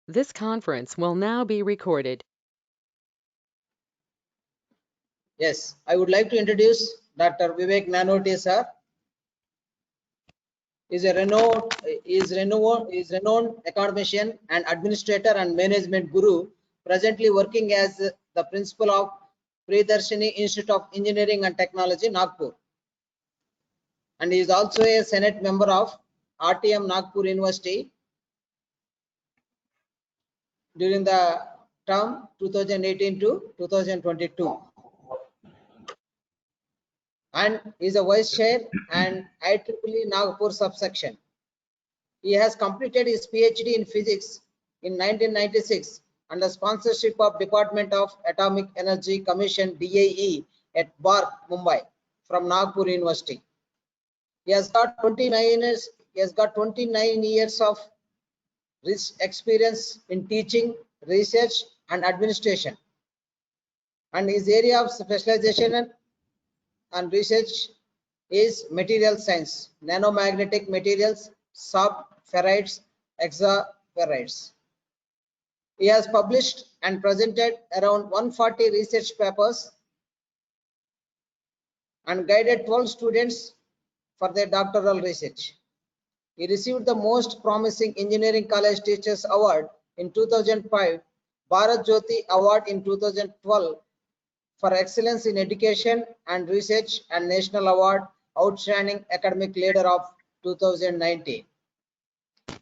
This conference will now be recorded. Yes, I would like to introduce Dr. Vivek Nanoti sir. Is a renowned academician and administrator and management guru, presently working as the principal of Priyadarshini Institute of Engineering and Technology, Nagpur, and he is also a Senate member of RTM Nagpur University during the term 2018 to 2022, and is a vice chair and IEEE Nagpur subsection. He has completed his PhD in physics in 1996 under sponsorship of Department of Atomic Energy Commission DAE at BARC, Mumbai, from Nagpur University. He has got 29 years of experience in teaching, research, and administration. And his area of specialization and research is material science, nanomagnetic materials, soft ferrites, hexaferrites. He has published and presented around 140 research papers and guided 12 students for their doctoral research. He received the Most Promising Engineering College Teachers Award in 2005, Bharat Jyoti Award in 2012 for excellence in education and research, and National Award Outstanding Academic Leader of 2019.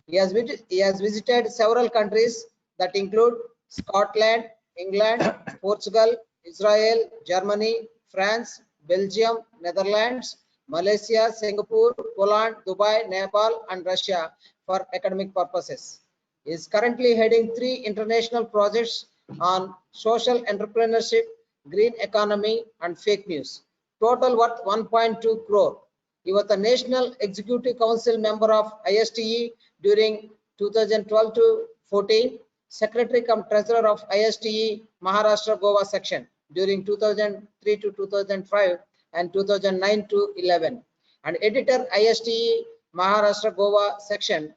He has visited several countries that include Scotland, England, Portugal, Israel, Germany, France, Belgium, Netherlands, Malaysia, Singapore, Poland, Dubai, Nepal, and Russia for academic purposes. He is currently heading 3 international projects on social entrepreneurship, green economy, and fake news, total worth 1.2 crore. He was the National Executive Council member of ISTE during 2012 to 14, Secretary cum Treasurer of ISTE Maharashtra Goa section during 2003 to 2005 and 2009 to 11, and editor ISTE Maharashtra Goa section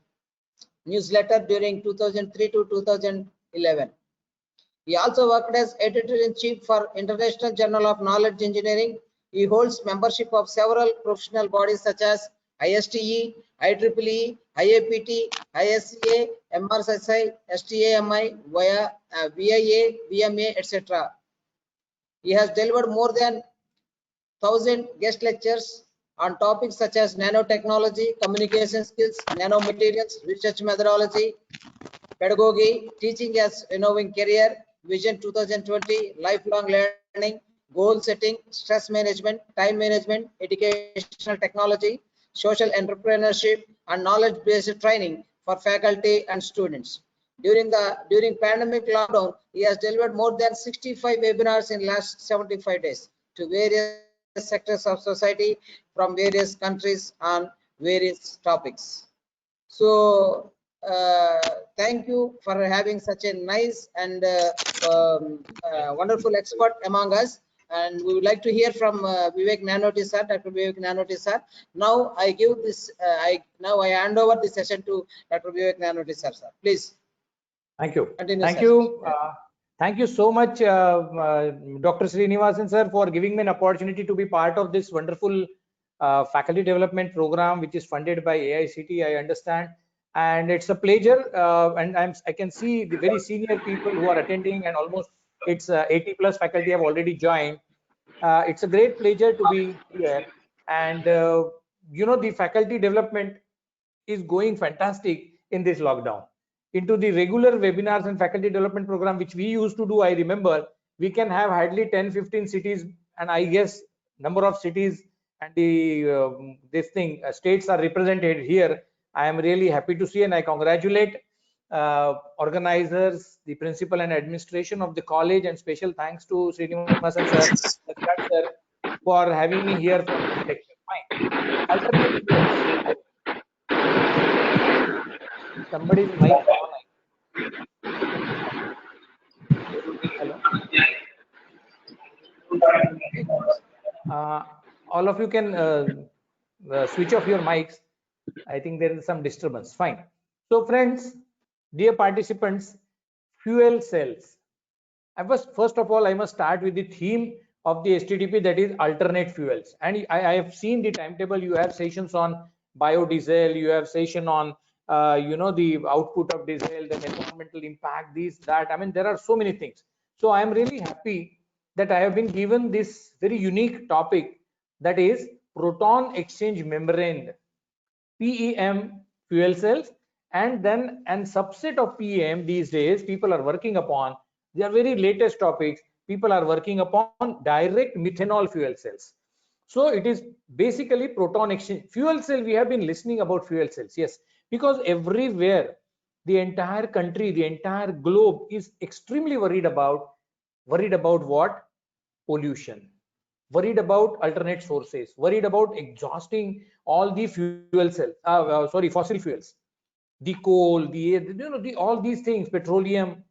newsletter during 2003 to 2011. He also worked as editor-in-chief for International Journal of Knowledge Engineering. He holds membership of several professional bodies such as ISTE, IEEE, IAPT, ISCA, MRSSI, STAMI, VIA, VMA, etc. He has delivered more than 1,000 guest lectures on topics such as nanotechnology, communication skills, nanomaterials, research methodology, pedagogy, teaching as innovating career, vision 2020, lifelong learning, goal setting, stress management, time management, educational technology, social entrepreneurship, and knowledge-based training for faculty and students. During pandemic lockdown, he has delivered more than 65 webinars in last 75 days to various sectors of society from various countries on various topics. So thank you for having such a nice and wonderful expert among us, and we would like to hear from Vivek Nanoti sir, Dr. Vivek Nanoti sir. Now I give this I hand over the session to Dr. Vivek Nanoti sir. Please. Thank you. Continue, thank sir. you. Thank you so much, Dr. Srinivasan sir, for giving me an opportunity to be part of this wonderful faculty development program, which is funded by AICTE, I understand. And it's a pleasure, and I can see the very senior people who are attending, and almost it's 80 plus faculty have already joined. It's a great pleasure to be here. And you know, the faculty development is going fantastic in this lockdown. Into the regular webinars and faculty development program which we used to do, I remember we can have hardly 10-15 cities, and I guess number of cities and the states are represented here. I am really happy to see, and I congratulate organizers, the principal and administration of the college, and special thanks to Srinivasan sir, for having me here for this lecture. Fine. Somebody's mic on. Hello. All of you can switch off your mics. I think there is some disturbance. Fine. So friends, Dear participants, fuel cells. First of all, I must start with the theme of the STDP, that is alternate fuels. And I have seen the timetable. You have sessions on biodiesel, you have session on the output of diesel, the environmental impact, this, that. I mean, there are so many things. So I am really happy that I have been given this very unique topic, that is proton exchange membrane, PEM fuel cells, and then a subset of PEM these days people are working upon. They are very latest topics. People are working upon direct methanol fuel cells. So it is basically proton exchange fuel cell. We have been listening about fuel cells, yes, because everywhere, the entire country, the entire globe is extremely worried about what? Pollution, worried about alternate sources, worried about exhausting all the fuel cells, fossil fuels, the coal, all these things, petroleum.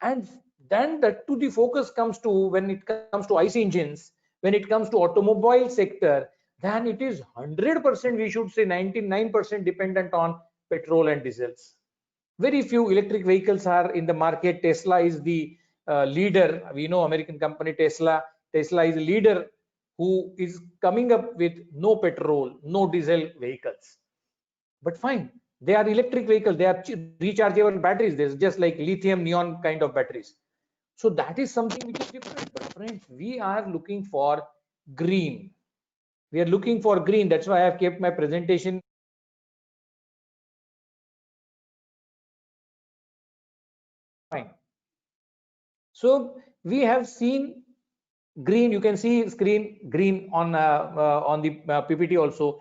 And then the focus comes to, when it comes to IC engines, when it comes to automobile sector, then it is 100%, we should say 99% dependent on petrol and diesels. Very few electric vehicles are in the market. Tesla is the leader. We know American company Tesla is a leader who is coming up with no petrol, no diesel vehicles. But fine, they are electric vehicles. They are rechargeable batteries. There's just like lithium neon kind of batteries. So that is something which is different. But friends, we are looking for green. We are looking for green. That's why I have kept my presentation. Fine. So we have seen green. You can see screen green on the PPT also.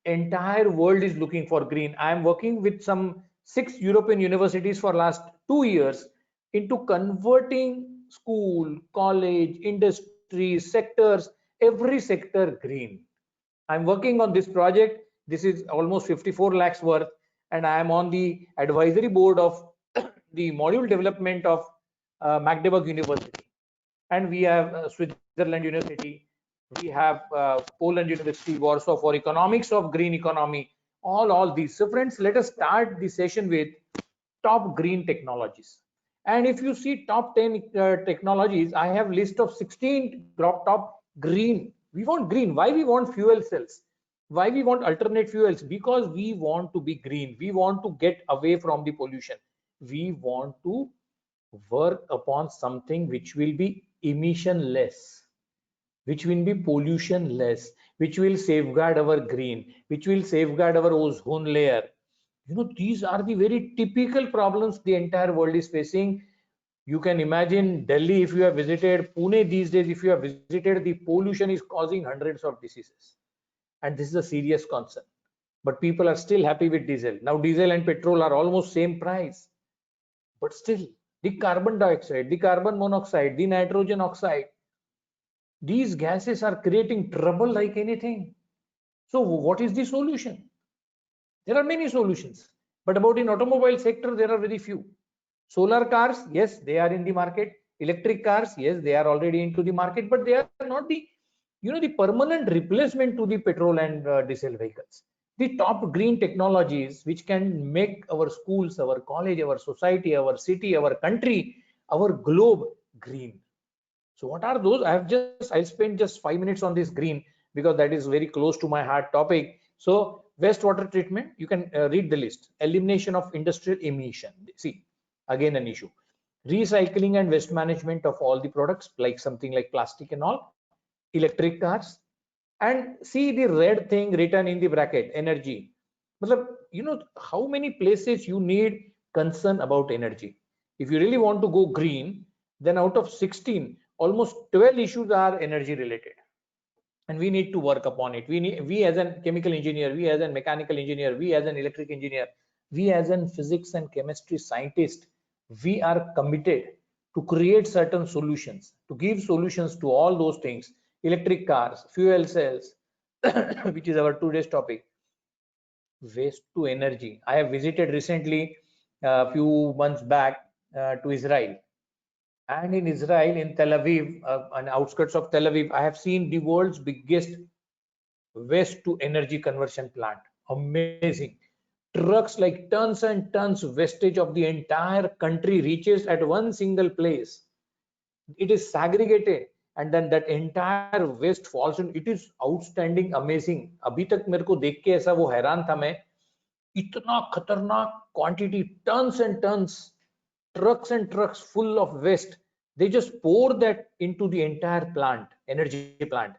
Entire world is looking for green. I am working with some 6 European universities for last 2 years into converting school, college, industry, sectors, every sector green. I'm working on this project. This is almost 54 lakhs worth, and I am on the advisory board of the module development of Magdeburg University, and we have Switzerland University, we have Poland University, Warsaw for economics of green economy, all these. So friends, let us start the session with top green technologies. And if you see top 10 technologies, I have list of 16 top green. We want green. Why we want fuel cells? Why we want alternate fuels? Because we want to be green. We want to get away from the pollution. We want to work upon something which will be emission less, which will be pollution less, which will safeguard our green, which will safeguard our ozone layer. These are the very typical problems the entire world is facing. You can imagine Delhi, if you have visited Pune these days, if you have visited, the pollution is causing hundreds of diseases. And this is a serious concern. But people are still happy with diesel. Now diesel and petrol are almost same price. But still, the carbon dioxide, the carbon monoxide, the nitrogen oxide, these gases are creating trouble like anything. So what is the solution? There are many solutions, but about in automobile sector, there are very few. Solar cars, yes, they are in the market. Electric cars, yes, they are already into the market, but they are not the, the permanent replacement to the petrol and diesel vehicles. The top green technologies which can make our schools, our college, our society, our city, our country, our globe green. So what are those? I'll spend just 5 minutes on this green because that is very close to my heart topic. So wastewater treatment, you can read the list. Elimination of industrial emission. See, again an issue. Recycling and waste management of all the products, like something like plastic and all. Electric cars. And see the red thing written in the bracket, energy. How many places you need concern about energy? If you really want to go green, then out of 16, almost 12 issues are energy related. And we need to work upon it. We as a chemical engineer, we as a mechanical engineer, we as an electric engineer, we as a physics and chemistry scientist, we are committed to create certain solutions, to give solutions to all those things. Electric cars, fuel cells, which is our today's topic. Waste to energy. I have visited recently, a few months back, to Israel. And in Israel, in Tel Aviv, on outskirts of Tel Aviv, I have seen the world's biggest waste to energy conversion plant. Amazing. trucks, like tons and tons wastage of the entire country reaches at one single place. It is segregated and then that entire waste falls in. It is outstanding, amazing. अभी तक मेरे को देख के ऐसा वो हैरान था मैं, इतना खतरनाक quantity, tons and tons, trucks and trucks full of waste. They just pour that into the entire plant, energy plant.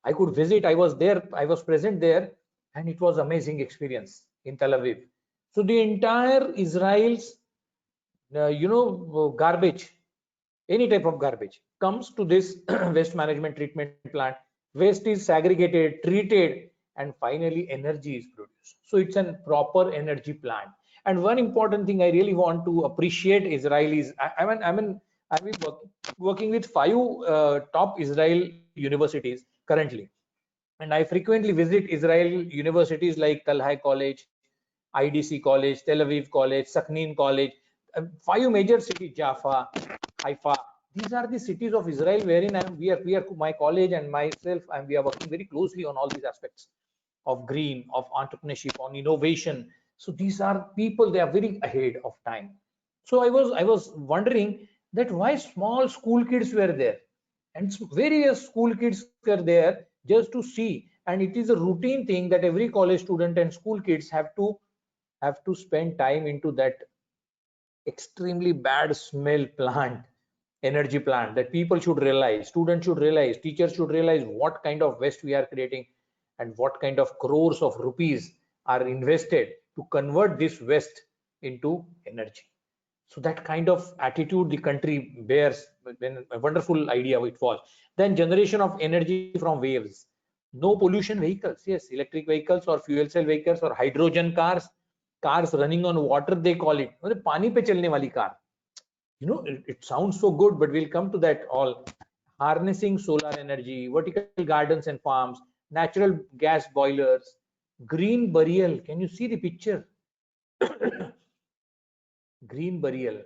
I could visit, I was there, I was present there, and it was amazing experience in Tel Aviv. So the entire Israel's garbage, any type of garbage comes to this waste management treatment plant. Waste is segregated, treated, and finally energy is produced. So it's a proper energy plant. And one important thing I really want to appreciate Israelis. I'm working with 5 top Israel universities currently, and I frequently visit Israel universities like Talhai College, IDC College, Tel Aviv College, Saknin College, 5 major cities, Jaffa, Haifa. These are the cities of Israel wherein we are my college and myself, and we are working very closely on all these aspects of green, of entrepreneurship, on innovation. So these are people, they are very ahead of time. So I was wondering that why small school kids were there, and various school kids were there just to see. And it is a routine thing that every college student and school kids have to spend time into that extremely bad smell plant, energy plant, that people should realize, students should realize, teachers should realize what kind of waste we are creating and what kind of crores of rupees are invested to convert this waste into energy. So that kind of attitude the country bears, when a wonderful idea it was. Then generation of energy from waves, no pollution vehicles, yes, electric vehicles or fuel cell vehicles or hydrogen cars, cars running on water, they call it, पानी पे चलने वाली car. It sounds so good, but we'll come to that all. Harnessing solar energy, vertical gardens and farms, natural gas boilers, green burial. Can you see the picture? Green burial.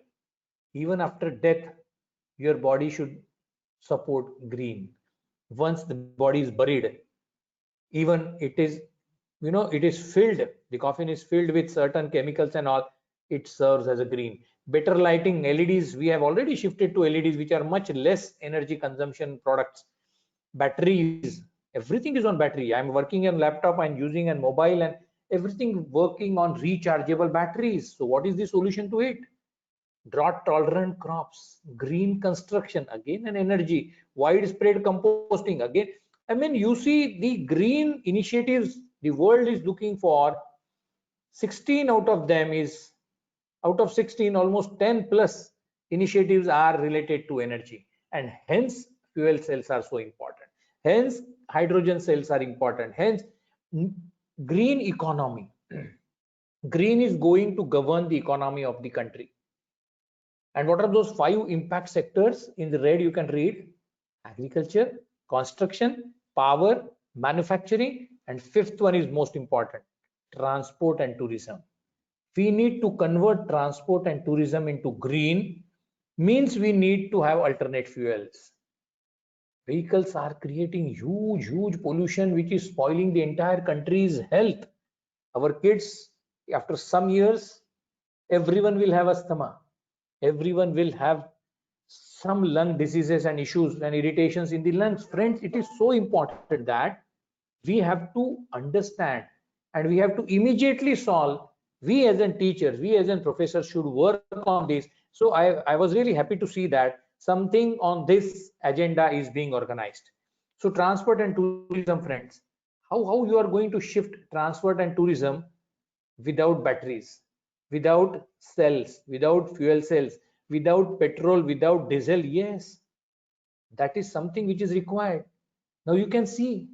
Even after death, your body should support green. Once the body is buried, even it is, it is filled, the coffin is filled with certain chemicals and all, it serves as a green. Better lighting, LEDs, we have already shifted to LEDs, which are much less energy consumption products. Batteries, everything is on battery. I'm working on laptop, I'm using a mobile, and everything working on rechargeable batteries. So what is the solution to it? Drought tolerant crops, green construction, again an energy, widespread composting, again. I mean, you see the green initiatives the world is looking for. 16 out of them is, out of 16, almost 10 plus initiatives are related to energy, and hence fuel cells are so important. Hence hydrogen cells are important. Hence green economy. Green is going to govern the economy of the country. And what are those 5 impact sectors? In the red you can read: agriculture, construction, power, manufacturing, and 5th one is most important, transport and tourism. We need to convert transport and tourism into green, means we need to have alternate fuels. Vehicles are creating huge pollution, which is spoiling the entire country's health. Our kids, after some years, everyone will have asthma, everyone will have some lung diseases and issues and irritations in the lungs. Friends, it is so important that we have to understand and we have to immediately solve. We as in teachers, we as in professors should work on this. So I was really happy to see that something on this agenda is being organized. So transport and tourism, friends, how you are going to shift transport and tourism without batteries, without cells, without fuel cells, without petrol, without diesel? Yes, that is something which is required. Now you can see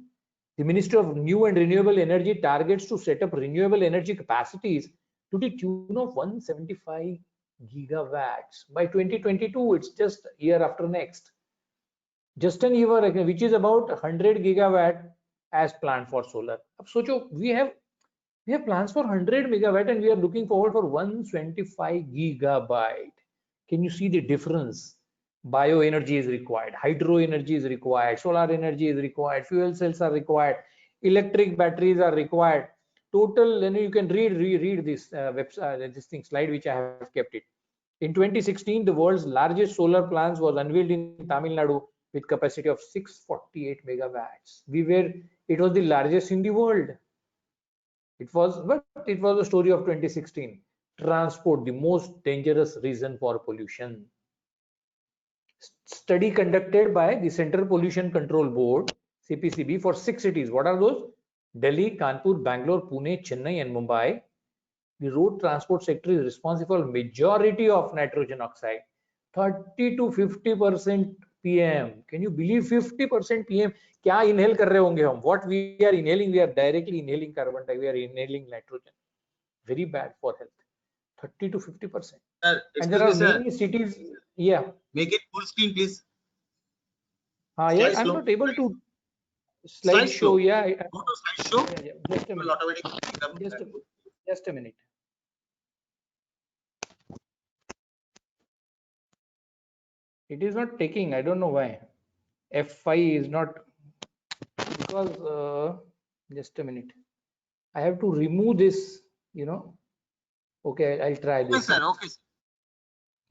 the Ministry of New and Renewable Energy targets to set up renewable energy capacities to the tune of 175 gigawatts by 2022. It's just year after next, just an year, which is about 100 gigawatt as planned for solar. So we have plans for 100 megawatt and we are looking forward for 125 gigabyte. Can you see the difference? Bioenergy is required, hydro energy is required, solar energy is required, fuel cells are required, electric batteries are required. total, then you can read this this thing slide which I have kept it. In 2016, the world's largest solar plant was unveiled in Tamil Nadu with capacity of 648 megawatts. It was the largest in the world. But it was a story of 2016. Transport, the most dangerous reason for pollution. Study conducted by the Central Pollution Control Board, CPCB, for 6 cities. What are those? Delhi, Kanpur, Bangalore, Pune, Chennai, and Mumbai. The road transport sector is responsible for majority of nitrogen oxide, 30 to 50% PM. Can you believe 50% PM? क्या inhale कर रहे होंगे हम? What we are inhaling, we are directly inhaling carbon dioxide, we are inhaling nitrogen. Very bad for health. 30 to 50%. And there are many cities. Yeah. Make it full screen, please. Yeah, I'm not able to slide show. Yeah. Go to slide show. Yeah. Just a minute. Just a minute. It is not taking. I don't know why. F5 is not, because just a minute. I have to remove this, Okay, I'll try this. Okay, sir. Okay, sir.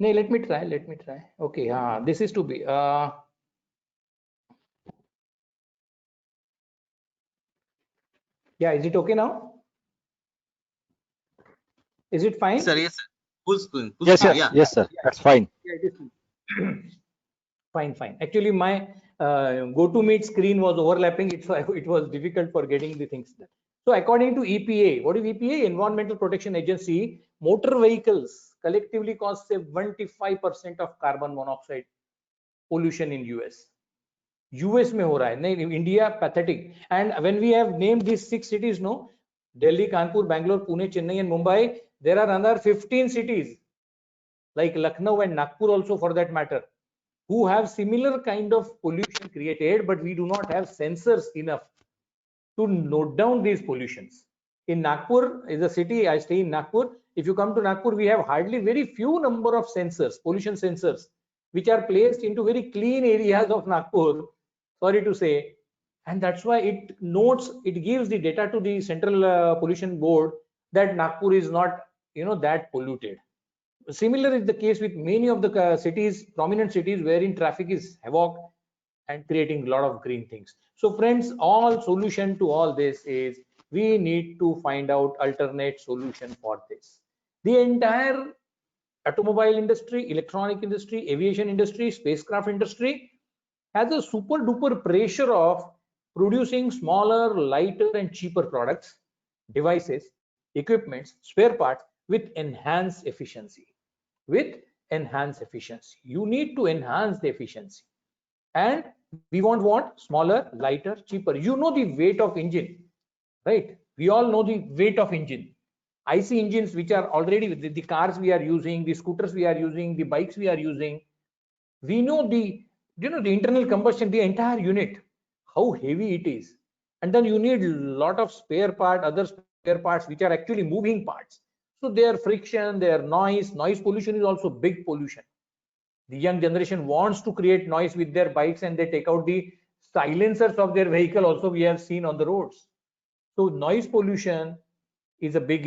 No, let me try. Okay, this is to be. Yeah, is it okay now? Is it fine? Sir, yes, sir. Full screen. Yes, sir. Yeah. Yes, sir. That's fine. Yeah, it is. Fine. Actually, my GoToMeet screen was overlapping. It was difficult for getting the things done. So according to EPA, what is EPA? Environmental Protection Agency, motor vehicles collectively cause 75% of carbon monoxide pollution in US. US में हो रहा है, नहीं India pathetic. And when we have named these 6 cities, no, Delhi, Kanpur, Bangalore, Pune, Chennai, and Mumbai, there are another 15 cities like Lucknow and Nagpur also, for that matter, who have similar kind of pollution created, but we do not have sensors enough to note down these pollutions. In Nagpur is a city, I stay in Nagpur. If you come to Nagpur, we have hardly very few number of sensors, pollution sensors, which are placed into very clean areas of Nagpur, sorry to say. And that's why it gives the data to the Central Pollution Board that Nagpur is not, that polluted. Similar is the case with many of the cities, prominent cities, wherein traffic is havoc and creating a lot of green things. So friends, all solution to all this is we need to find out alternate solution for this. The entire automobile industry, electronic industry, aviation industry, spacecraft industry has a super duper pressure of producing smaller, lighter, and cheaper products, devices, equipments, spare parts with enhanced efficiency. You need to enhance the efficiency. And we want what? Smaller, lighter, cheaper. You know the weight of engine, right? We all know the weight of engine. IC engines, which are already the cars we are using, the scooters we are using, the bikes we are using. We know the internal combustion, the entire unit, how heavy it is. And then you need a lot of spare parts which are actually moving parts. So their friction, their noise pollution is also big pollution. The young generation wants to create noise with their bikes, and they take out the silencers of their vehicle also, we have seen on the roads. So noise pollution is a big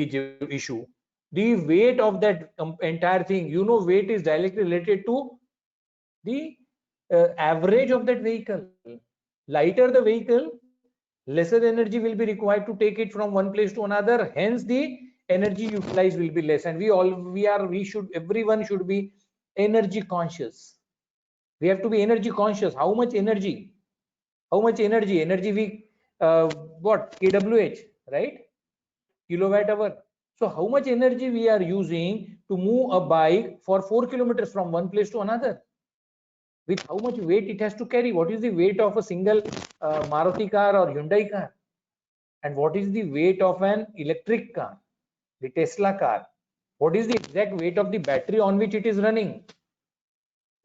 issue. The weight of that entire thing, weight is directly related to the average of that vehicle. Lighter the vehicle, lesser energy will be required to take it from one place to another. Hence, the energy utilized will be less. And everyone should be energy conscious. We have to be energy conscious. How much energy? Energy we what? kWh, right? Kilowatt hour. So how much energy we are using to move a bike for 4 kilometers from one place to another? With how much weight it has to carry? What is the weight of a single Maruti car or Hyundai car? And what is the weight of an electric car, the Tesla car? What is the exact weight of the battery on which it is running?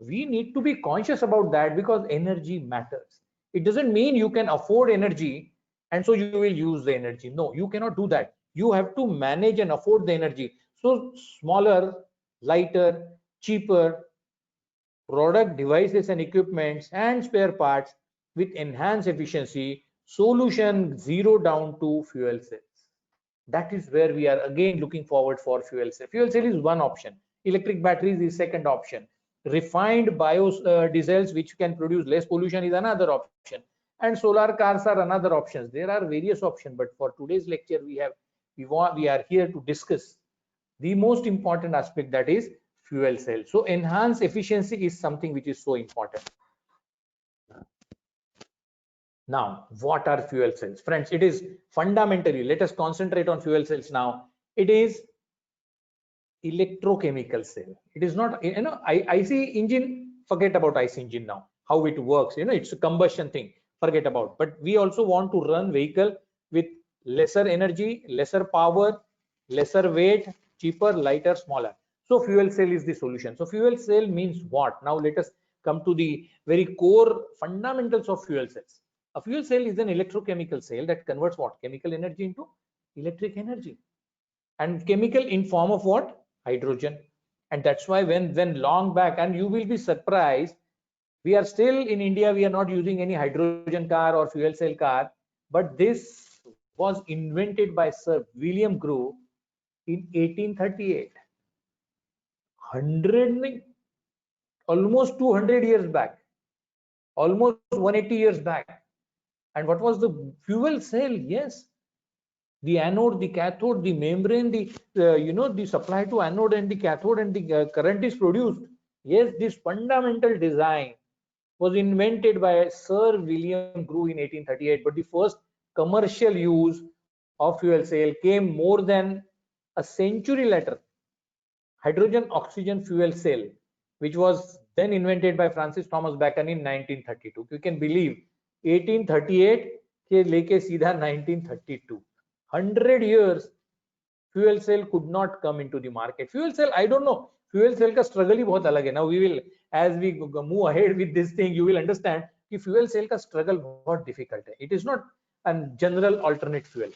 We need to be conscious about that, because energy matters. It doesn't mean you can afford energy and so you will use the energy. No, you cannot do that. You have to manage and afford the energy. So smaller, lighter, cheaper product, devices and equipments and spare parts with enhanced efficiency. Solution, zero down to fuel cells. That is where we are again looking forward for fuel cell. Fuel cell is one option. Electric batteries is second option. Refined diesels which can produce less pollution is another option. And solar cars are another options. There are various options, but for today's lecture we are here to discuss the most important aspect, that is fuel cell. So enhanced efficiency is something which is so important. Now, what are fuel cells? Friends, it is fundamentally, let us concentrate on fuel cells now. It is electrochemical cell. It is not, IC engine, forget about IC engine now, how it works, it's a combustion thing, forget about. But we also want to run vehicle with lesser energy, lesser power, lesser weight, cheaper, lighter, smaller. So fuel cell is the solution. So fuel cell means what? Now let us come to the very core fundamentals of fuel cells. A fuel cell is an electrochemical cell that converts what? Chemical energy into electric energy. And chemical in form of what? Hydrogen. And that's why when long back, and you will be surprised, we are still in India, we are not using any hydrogen car or fuel cell car, but this was invented by Sir William Grove in 1838. Almost 200 years back, almost 180 years back. And what was the fuel cell? Yes, the anode, the cathode, the membrane, the supply to anode and the cathode, and the current is produced. Yes, this fundamental design was invented by Sir William Grove in 1838, but the first commercial use of fuel cell came more than a century later. Hydrogen oxygen fuel cell, which was then invented by Francis Thomas Bacon in 1932. You can believe 1838 के लेके सीधा 1932. 100 years fuel cell could not come into the market. Fuel cell, I don't know, fuel cell का struggle ही बहुत अलग है. Now we will, as we move ahead with this thing, you will understand कि fuel cell का struggle बहुत difficult है. It is not a general alternate fuel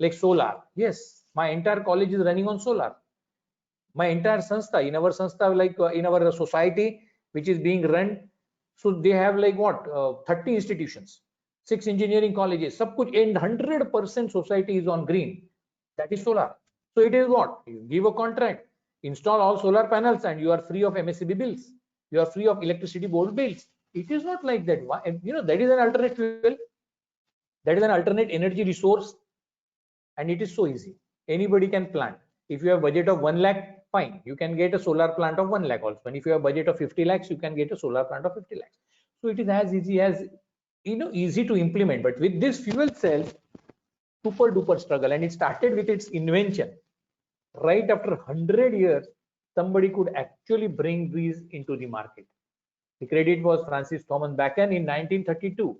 like solar. Yes, my entire college is running on solar. My entire sanstha, in our sanstha, like in our society which is being run, so they have like what 30 institutions, 6 engineering colleges, sab kuch, and 100% society is on green. That is solar. So it is what? You give a contract, install all solar panels, and you are free of MSCB bills. You are free of electricity board bills. It is not like that. That is an alternate fuel. That is an alternate energy resource, and it is so easy. Anybody can plant. If you have budget of 1 lakh, fine, you can get a solar plant of 1 lakh also. And if you have budget of 50 lakhs, you can get a solar plant of 50 lakhs. So it is as easy as, easy to implement. But with this fuel cell, super duper struggle, and it started with its invention. Right after 100 years, somebody could actually bring these into the market. The credit was Francis Thomas Bacon in 1932.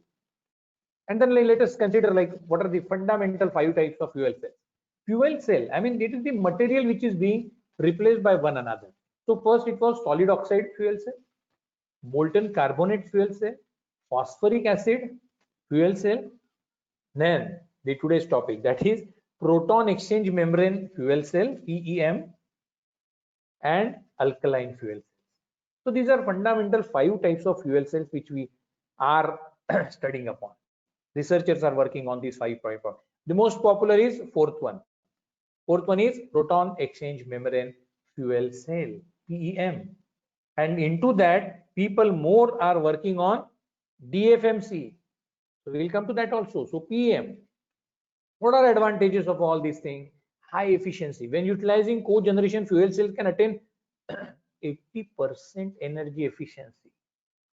And then let us consider like what are the fundamental 5 types of fuel cells. Fuel cell, I mean, it is the material which is being replaced by one another. So first it was solid oxide fuel cell, molten carbonate fuel cell, phosphoric acid fuel cell, then the today's topic, that is proton exchange membrane fuel cell, PEM, and alkaline fuel cells. So these are fundamental 5 types of fuel cells which we are studying upon. Researchers are working on these 5 types. The most popular is fourth one. Fourth one is proton exchange membrane fuel cell, PEM. And into that, people more are working on DFMC. So we will come to that also. So PEM. What are advantages of all these things? High efficiency. When utilizing cogeneration, fuel cell can attain 80% energy efficiency.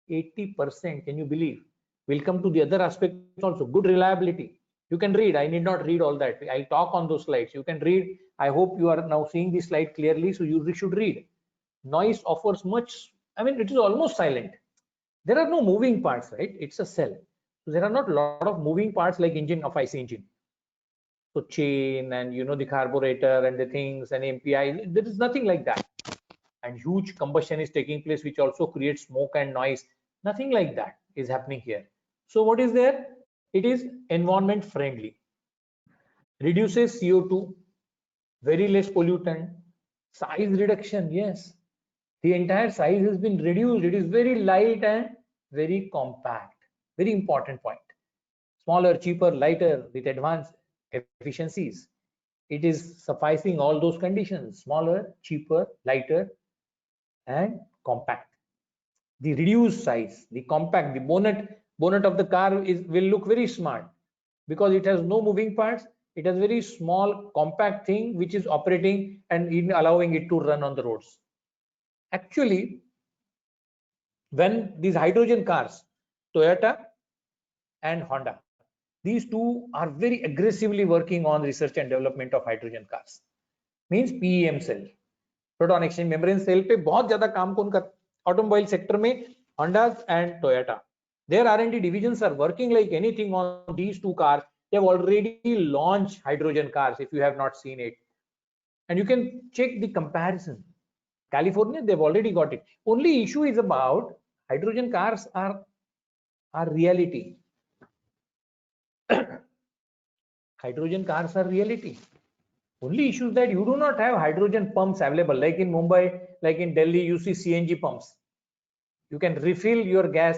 80%, can you believe? We'll come to the other aspects also. Good reliability. You can read. I need not read all that. I talk on those slides. You can read. I hope you are now seeing the slide clearly, so you should read. Noise offers much. I mean, it is almost silent. There are no moving parts, right? It's a cell. So there are not a lot of moving parts like engine of IC engine. So chain and the carburetor and the things and MPI. There is nothing like that. And huge combustion is taking place, which also creates smoke and noise. Nothing like that is happening here. So what is there? It is environment friendly, reduces CO2, very less pollutant, size reduction. Yes, the entire size has been reduced. It is very light and very compact. Very important point. Smaller, cheaper, lighter with advanced efficiencies. It is sufficing all those conditions: smaller, cheaper, lighter, and compact. The reduced size, the compact, the bonnet of the car will look very smart because it has no moving parts. It has very small compact thing which is operating and in allowing it to run on the roads. Actually, when these hydrogen cars, Toyota and Honda, these two are very aggressively working on research and development of hydrogen cars. Means PEM cell, proton exchange membrane cell पे बहुत ज्यादा काम कौन कर automobile sector में Honda and Toyota. Their R&D divisions are working like anything on these two cars. They have already launched hydrogen cars if you have not seen it. And you can check the comparison. California, they've already got it. Only issue is about hydrogen cars are reality. Hydrogen cars are reality. Only issue is that you do not have hydrogen pumps available. Like in Mumbai, like in Delhi, you see CNG pumps. You can refill your gas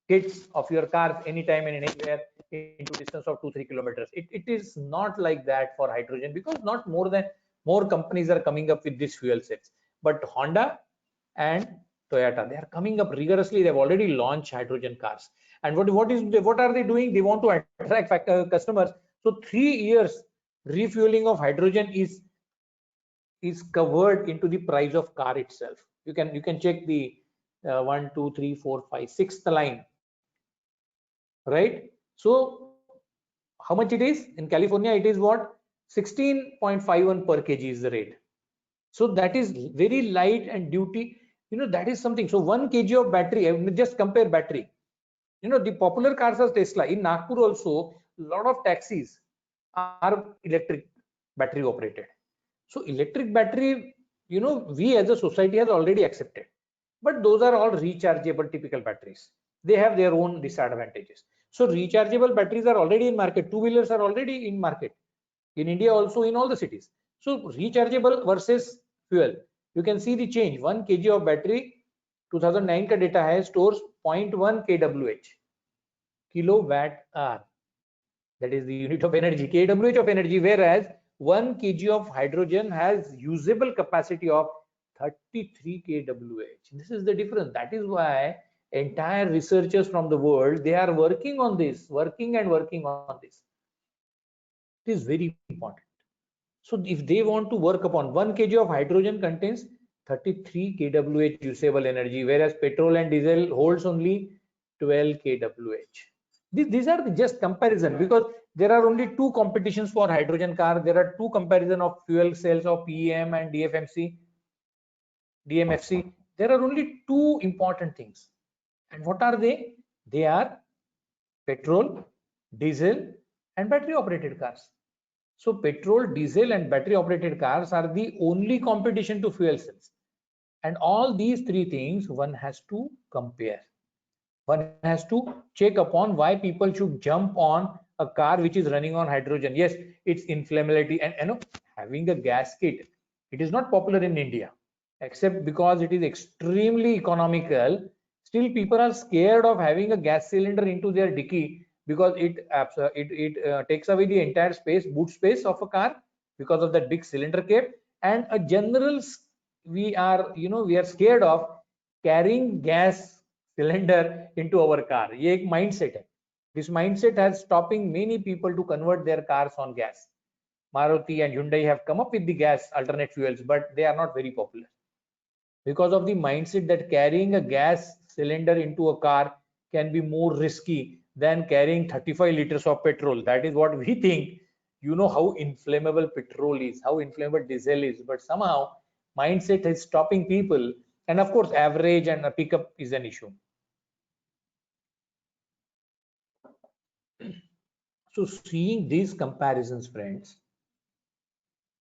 kits of your cars anytime and anywhere into distance of 2-3 kilometers. It is not like that for hydrogen because not more companies are coming up with these fuel cells. But Honda and Toyota, they are coming up rigorously. They've already launched hydrogen cars. And what are they doing? They want to attract customers. So 3 years refueling of hydrogen is covered into the price of car itself. You can check the 1, 2, 3, 4, 5, 6th line, right? So how much it is in California? It is what 16.51 per kg is the rate. So that is very light and duty. That is something. So 1 kg of battery. Just compare battery. The popular cars are Tesla. In Nagpur also, a lot of taxis are electric battery operated. So electric battery, we as a society has already accepted. But those are all rechargeable typical batteries. They have their own disadvantages. So rechargeable batteries are already in market. Two-wheelers are already in market. In India also in all the cities. So rechargeable versus fuel. You can see the change. 1 kg of battery, 2009 ka data hai, stores 0.1 kWh. Kilowatt hour. That is the unit of energy. kWh of energy. Whereas 1 kg of hydrogen has usable capacity of 33 kWh. This is the difference. That is why entire researchers from the world, they are working on this, working on this. It is very important. So if they want to work upon 1 kg of hydrogen contains 33 kWh usable energy, whereas petrol and diesel holds only 12 kWh. These are just comparison because there are only two competitions for hydrogen car. There are two comparison of fuel cells of PEM and DMFC. There are only two important things. And what are they? They are petrol, diesel, and battery operated cars. So petrol, diesel, and battery operated cars are the only competition to fuel cells. And all these three things one has to compare. One has to check upon why people should jump on a car which is running on hydrogen. Yes, it's inflammability and having a gas kit. It is not popular in India, except because it is extremely economical. Still, people are scared of having a gas cylinder into their dicky because it takes away the entire boot space of a car because of that big cylinder cap. And a general, we are scared of carrying gas cylinder into our car. ये एक mindset है. This mindset has stopping many people to convert their cars on gas. Maruti and Hyundai have come up with the gas alternate fuels, but they are not very popular because of the mindset that carrying a gas cylinder into a car can be more risky than carrying 35 liters of petrol. That is what we think. You know how inflammable petrol is, how inflammable diesel is, but somehow mindset is stopping people. And of course, average and a pickup is an issue. So seeing these comparisons, friends,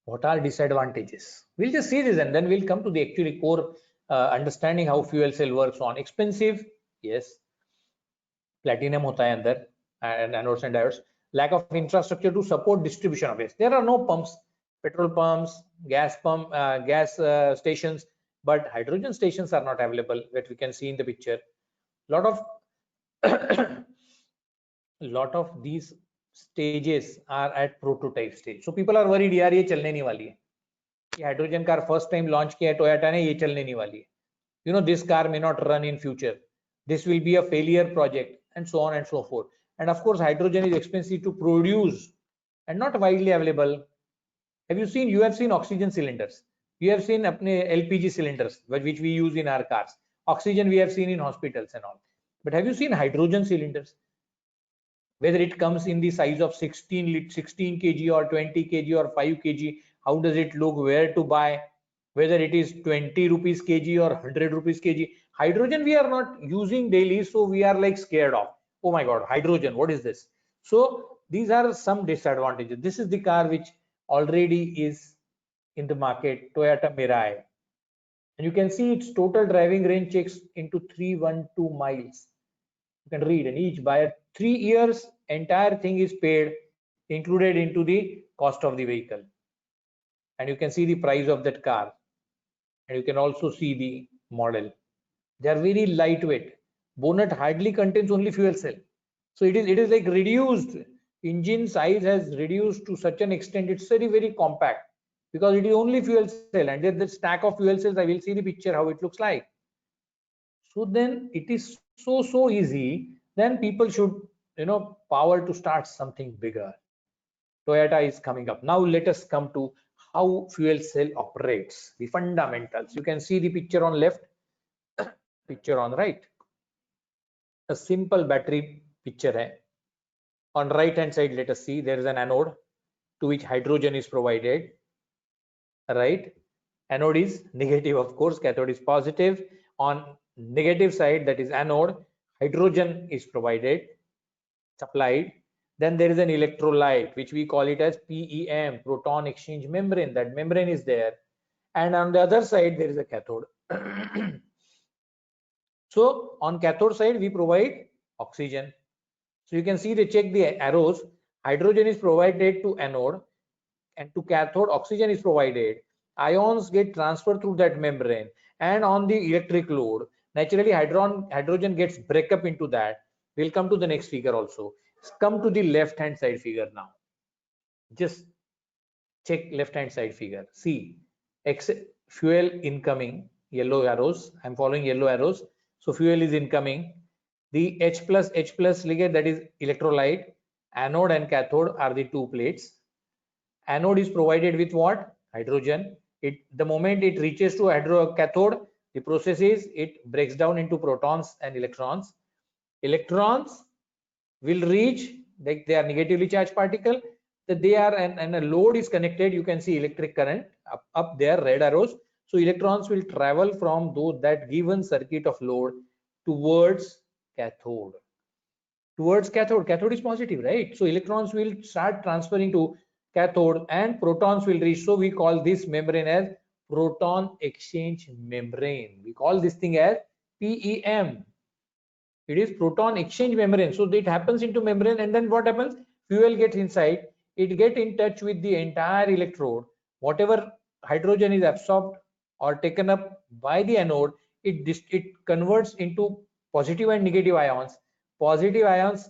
what are disadvantages? We'll just see this and then we'll come to the actually core understanding how fuel cell works on. Expensive, yes. Platinum hota hai andar and anodes and diodes. Lack of infrastructure to support distribution of it. There are no pumps, petrol pumps, gas stations, but hydrogen stations are not available, that we can see in the picture. Lot of these stages are at prototype stage. So people are worried, यार ये चलने नहीं वाली है. ये hydrogen car first time launch किया है Toyota ने, ये चलने नहीं वाली है. You know, this car may not run in future. This will be a failure project, and so on and so forth. And of course, hydrogen is expensive to produce and not widely available. Have you seen? You have seen oxygen cylinders. You have seen apne LPG cylinders, which we use in our cars. Oxygen we have seen in hospitals and all. But have you seen hydrogen cylinders? Whether it comes in the size of 16 kg or 20 kg or 5 kg, how does it look? Where to buy? Whether it is 20 rupees kg or 100 rupees kg. Hydrogen we are not using daily, so we are like scared of. Oh my God, hydrogen, what is this? So these are some disadvantages. This is the car which already is in the market, Toyota Mirai. And you can see its total driving range checks into 312 miles. You can read, and each buyer 3 years entire thing is paid, included into the cost of the vehicle. And you can see the price of that car, and you can also see the model. They are very lightweight. Bonnet hardly contains only fuel cell, so it is like reduced. Engine size has reduced to such an extent, it's very compact, because it is only fuel cell, and there's the stack of fuel cells. I will see the picture how it looks like. So then it is so easy. Then people should, power to start something bigger. Toyota is coming up. Now let us come to how fuel cell operates, the fundamentals. You can see the picture on left, picture on right. A simple battery picture hai. On right hand side, let us see there is an anode to which hydrogen is provided, right? Anode is negative, of course, cathode is positive. On negative side, that is anode, hydrogen is provided, supplied. Then there is an electrolyte, which we call it as PEM, proton exchange membrane. That membrane is there. And on the other side, there is a cathode. So on cathode side, we provide oxygen. So you can see, they check the arrows. Hydrogen is provided to anode, and to cathode, oxygen is provided. Ions get transferred through that membrane, and on the electric load, naturally hydrogen gets break up into that. We'll come to the next figure also. Come to the left hand side figure now. Just check left hand side figure. See, fuel incoming, yellow arrows. I'm following yellow arrows. So fuel is incoming. The H plus ligand, that is electrolyte. Anode and cathode are the two plates. Anode is provided with what? Hydrogen. The moment it reaches to cathode, the process is it breaks down into protons and electrons. Electrons will reach, like they are negatively charged particle, that they are, and a load is connected. You can see electric current up there, red arrows. So electrons will travel from that given circuit of load towards cathode. Cathode is positive, right? So electrons will start transferring to cathode, and protons will reach. So we call this membrane as proton exchange membrane. We call this thing as PEM. It is proton exchange membrane. So it happens into membrane, and then what happens? Fuel gets inside. It gets in touch with the entire electrode. Whatever hydrogen is absorbed or taken up by the anode, it converts into positive and negative ions. Positive ions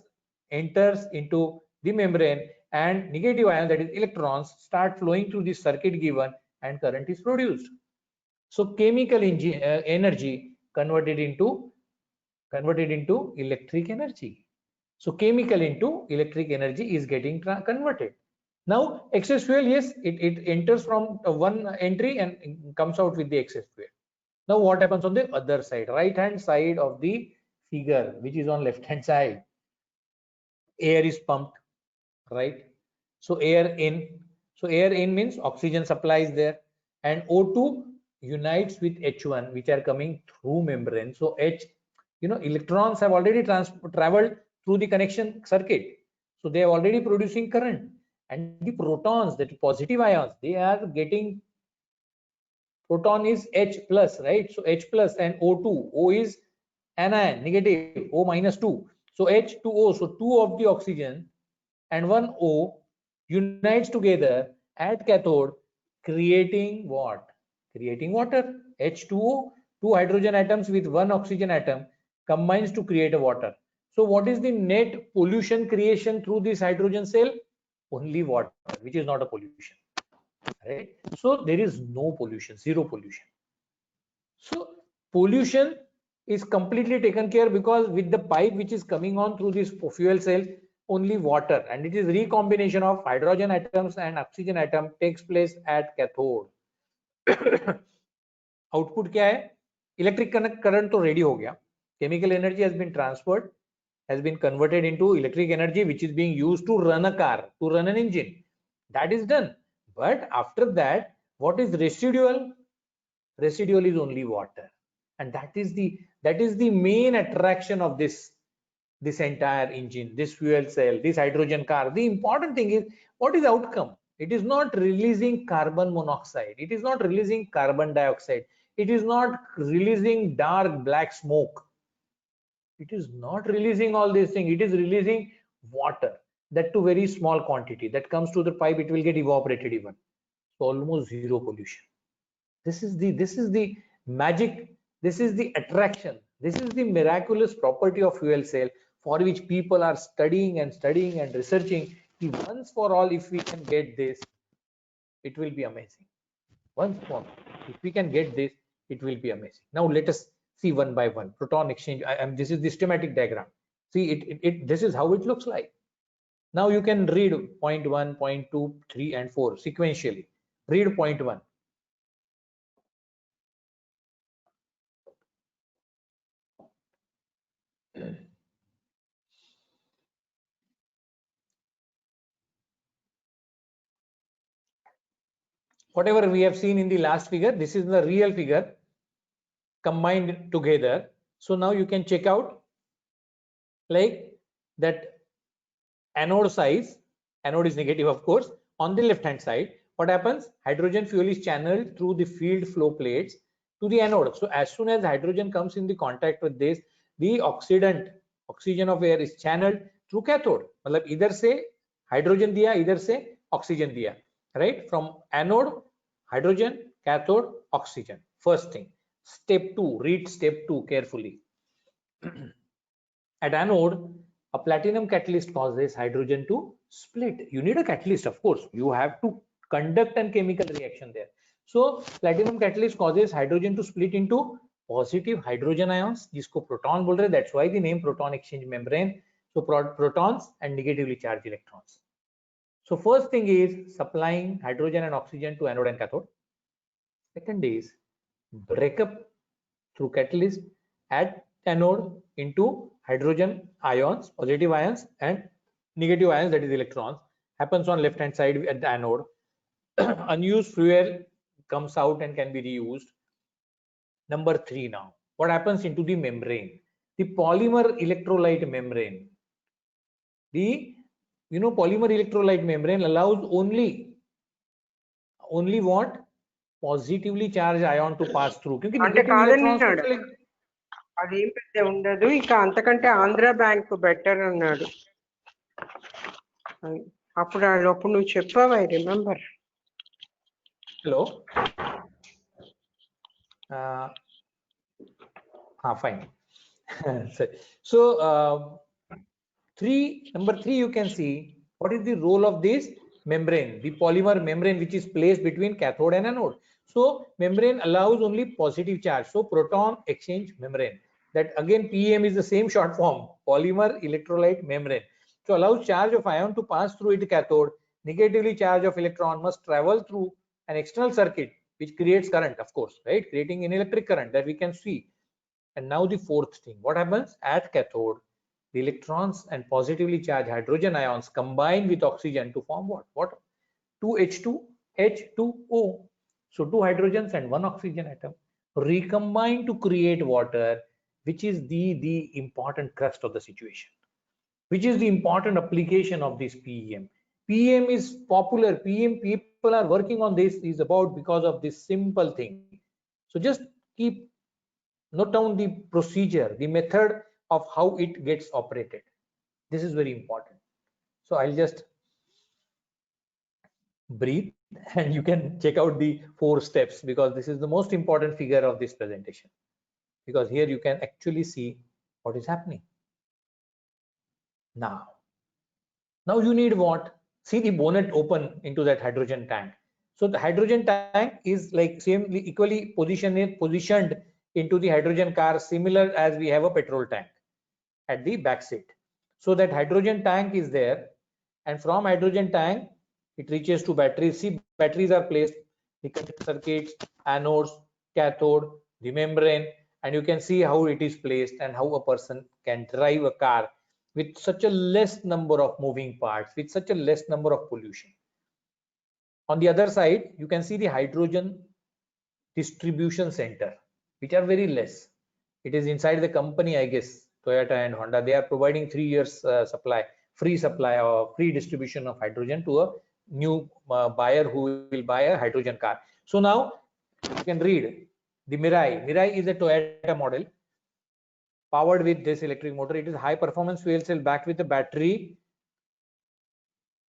enters into the membrane, and negative ions, that is electrons, start flowing through the circuit given, and current is produced. So chemical energy converted into electric energy. So chemical into electric energy is getting converted. Now excess fuel, yes, it enters from one entry and comes out with the excess fuel. Now what happens on the other side, right hand side of the figure, which is on left hand side? Air is pumped, right? So air in means oxygen supply is there, and O2 unites with H1, which are coming through membrane. So electrons have already traveled through the connection circuit, so they are already producing current. And the protons, that positive ions, they are getting, proton is H plus, right? So H plus and O2, O is anion, negative, O minus 2. So H2O, so 2 of the oxygen and 1 O unites together at cathode, creating what? Creating water. H2O, 2 hydrogen atoms with 1 oxygen atom combines to create a water. So what is the net pollution creation through this hydrogen cell? Only water, which is not a pollution, right? So there is no pollution, zero pollution. So pollution is completely taken care because with the pipe which is coming on through this fuel cell, only water, and it is recombination of hydrogen atoms and oxygen atom takes place at cathode. Output क्या है? Electric current तो ready हो गया. Chemical energy has been transferred, has been converted into electric energy, which is being used to run a car, to run an engine. That is done. But after that, what is residual? Residual is only water, and that is the main attraction of this entire engine, this fuel cell, this hydrogen car. The important thing is, what is outcome? It is not releasing carbon monoxide, it is not releasing carbon dioxide, it is not releasing dark black smoke, it is not releasing all these things. It is releasing water, that to very small quantity that comes to the pipe, it will get evaporated even. So almost zero pollution. This is the magic, this is the attraction, this is the miraculous property of fuel cell, for which people are studying and researching. Once for all, if we can get this, it will be amazing. Once for all, if we can get this, it will be amazing. Now let us see one by one. Proton exchange, this is the schematic diagram. See, this is how it looks like. Now you can read point 1, point 2, 3 and 4 sequentially. Read point 1. Whatever we have seen in the last figure, this is the real figure combined together. So now you can check out like that anode size, anode is negative of course. On the left hand side, what happens? Hydrogen fuel is channeled through the field flow plates to the anode. So as soon as hydrogen comes in the contact with this, the oxidant, oxygen of air, is channeled through cathode. मतलब इधर से hydrogen दिया, इधर से oxygen दिया, right? From anode, hydrogen, cathode, oxygen. First thing. Step 2, read step 2 carefully. At anode, a platinum catalyst causes hydrogen to split. You need a catalyst, of course. You have to conduct a chemical reaction there. So platinum catalyst causes hydrogen to split into positive hydrogen ions, जिसको proton बोल रहे. That's why the name proton exchange membrane. So protons and negatively charged electrons. So first thing is supplying hydrogen and oxygen to anode and cathode. Second is breakup through catalyst at anode into hydrogen ions, positive ions, and negative ions, that is electrons, happens on left hand side at the anode. Unused fuel comes out and can be reused. Number 3 now, what happens into the membrane? The polymer electrolyte membrane. The polymer electrolyte membrane allows only what? Positively charged ion to pass through. क्योंकि negative electrons అదేం పెద్ద ఉండదు. ఇక అంతకంటే Andhra bank better అన్నాడు. అప్పుడు నువ్వు చెప్పావు, I remember. Hello. Fine. So number 3, you can see what is the role of this membrane, the polymer membrane, which is placed between cathode and anode. So membrane allows only positive charge. So proton exchange membrane, that again PEM is the same short form, polymer electrolyte membrane. So allows charge of ion to pass through its cathode. Negatively charge of electron must travel through an external circuit, which creates current, of course, right? Creating an electric current that we can see. And now the fourth thing, what happens at cathode? The electrons and positively charged hydrogen ions combine with oxygen to form what? What? 2H2, H2O. So 2 hydrogens and 1 oxygen atom recombine to create water, which is the important crust of the situation, which is the important application of this PEM. PEM is popular. PEM, people are working on this, is about because of this simple thing. So just note down the procedure, the method of how it gets operated. This is very important. So I'll just breathe and you can check out the 4 steps, because this is the most important figure of this presentation, because here you can actually see what is happening. Now you need what? See the bonnet open into that hydrogen tank. So the hydrogen tank is like same equally positioned into the hydrogen car, similar as we have a petrol tank at the back seat. So that hydrogen tank is there, and from hydrogen tank it reaches to batteries. See, batteries are placed, the circuits, anodes, cathode, the membrane, and you can see how it is placed and how a person can drive a car with such a less number of moving parts, with such a less number of pollution. On the other side, you can see the hydrogen distribution center, which are very less. It is inside the company, I guess, Toyota and Honda. They are providing 3 years free supply or free distribution of hydrogen to a new buyer who will buy a hydrogen car. So now you can read the Mirai. Mirai is a Toyota model powered with this electric motor. It is high performance fuel cell backed with a battery.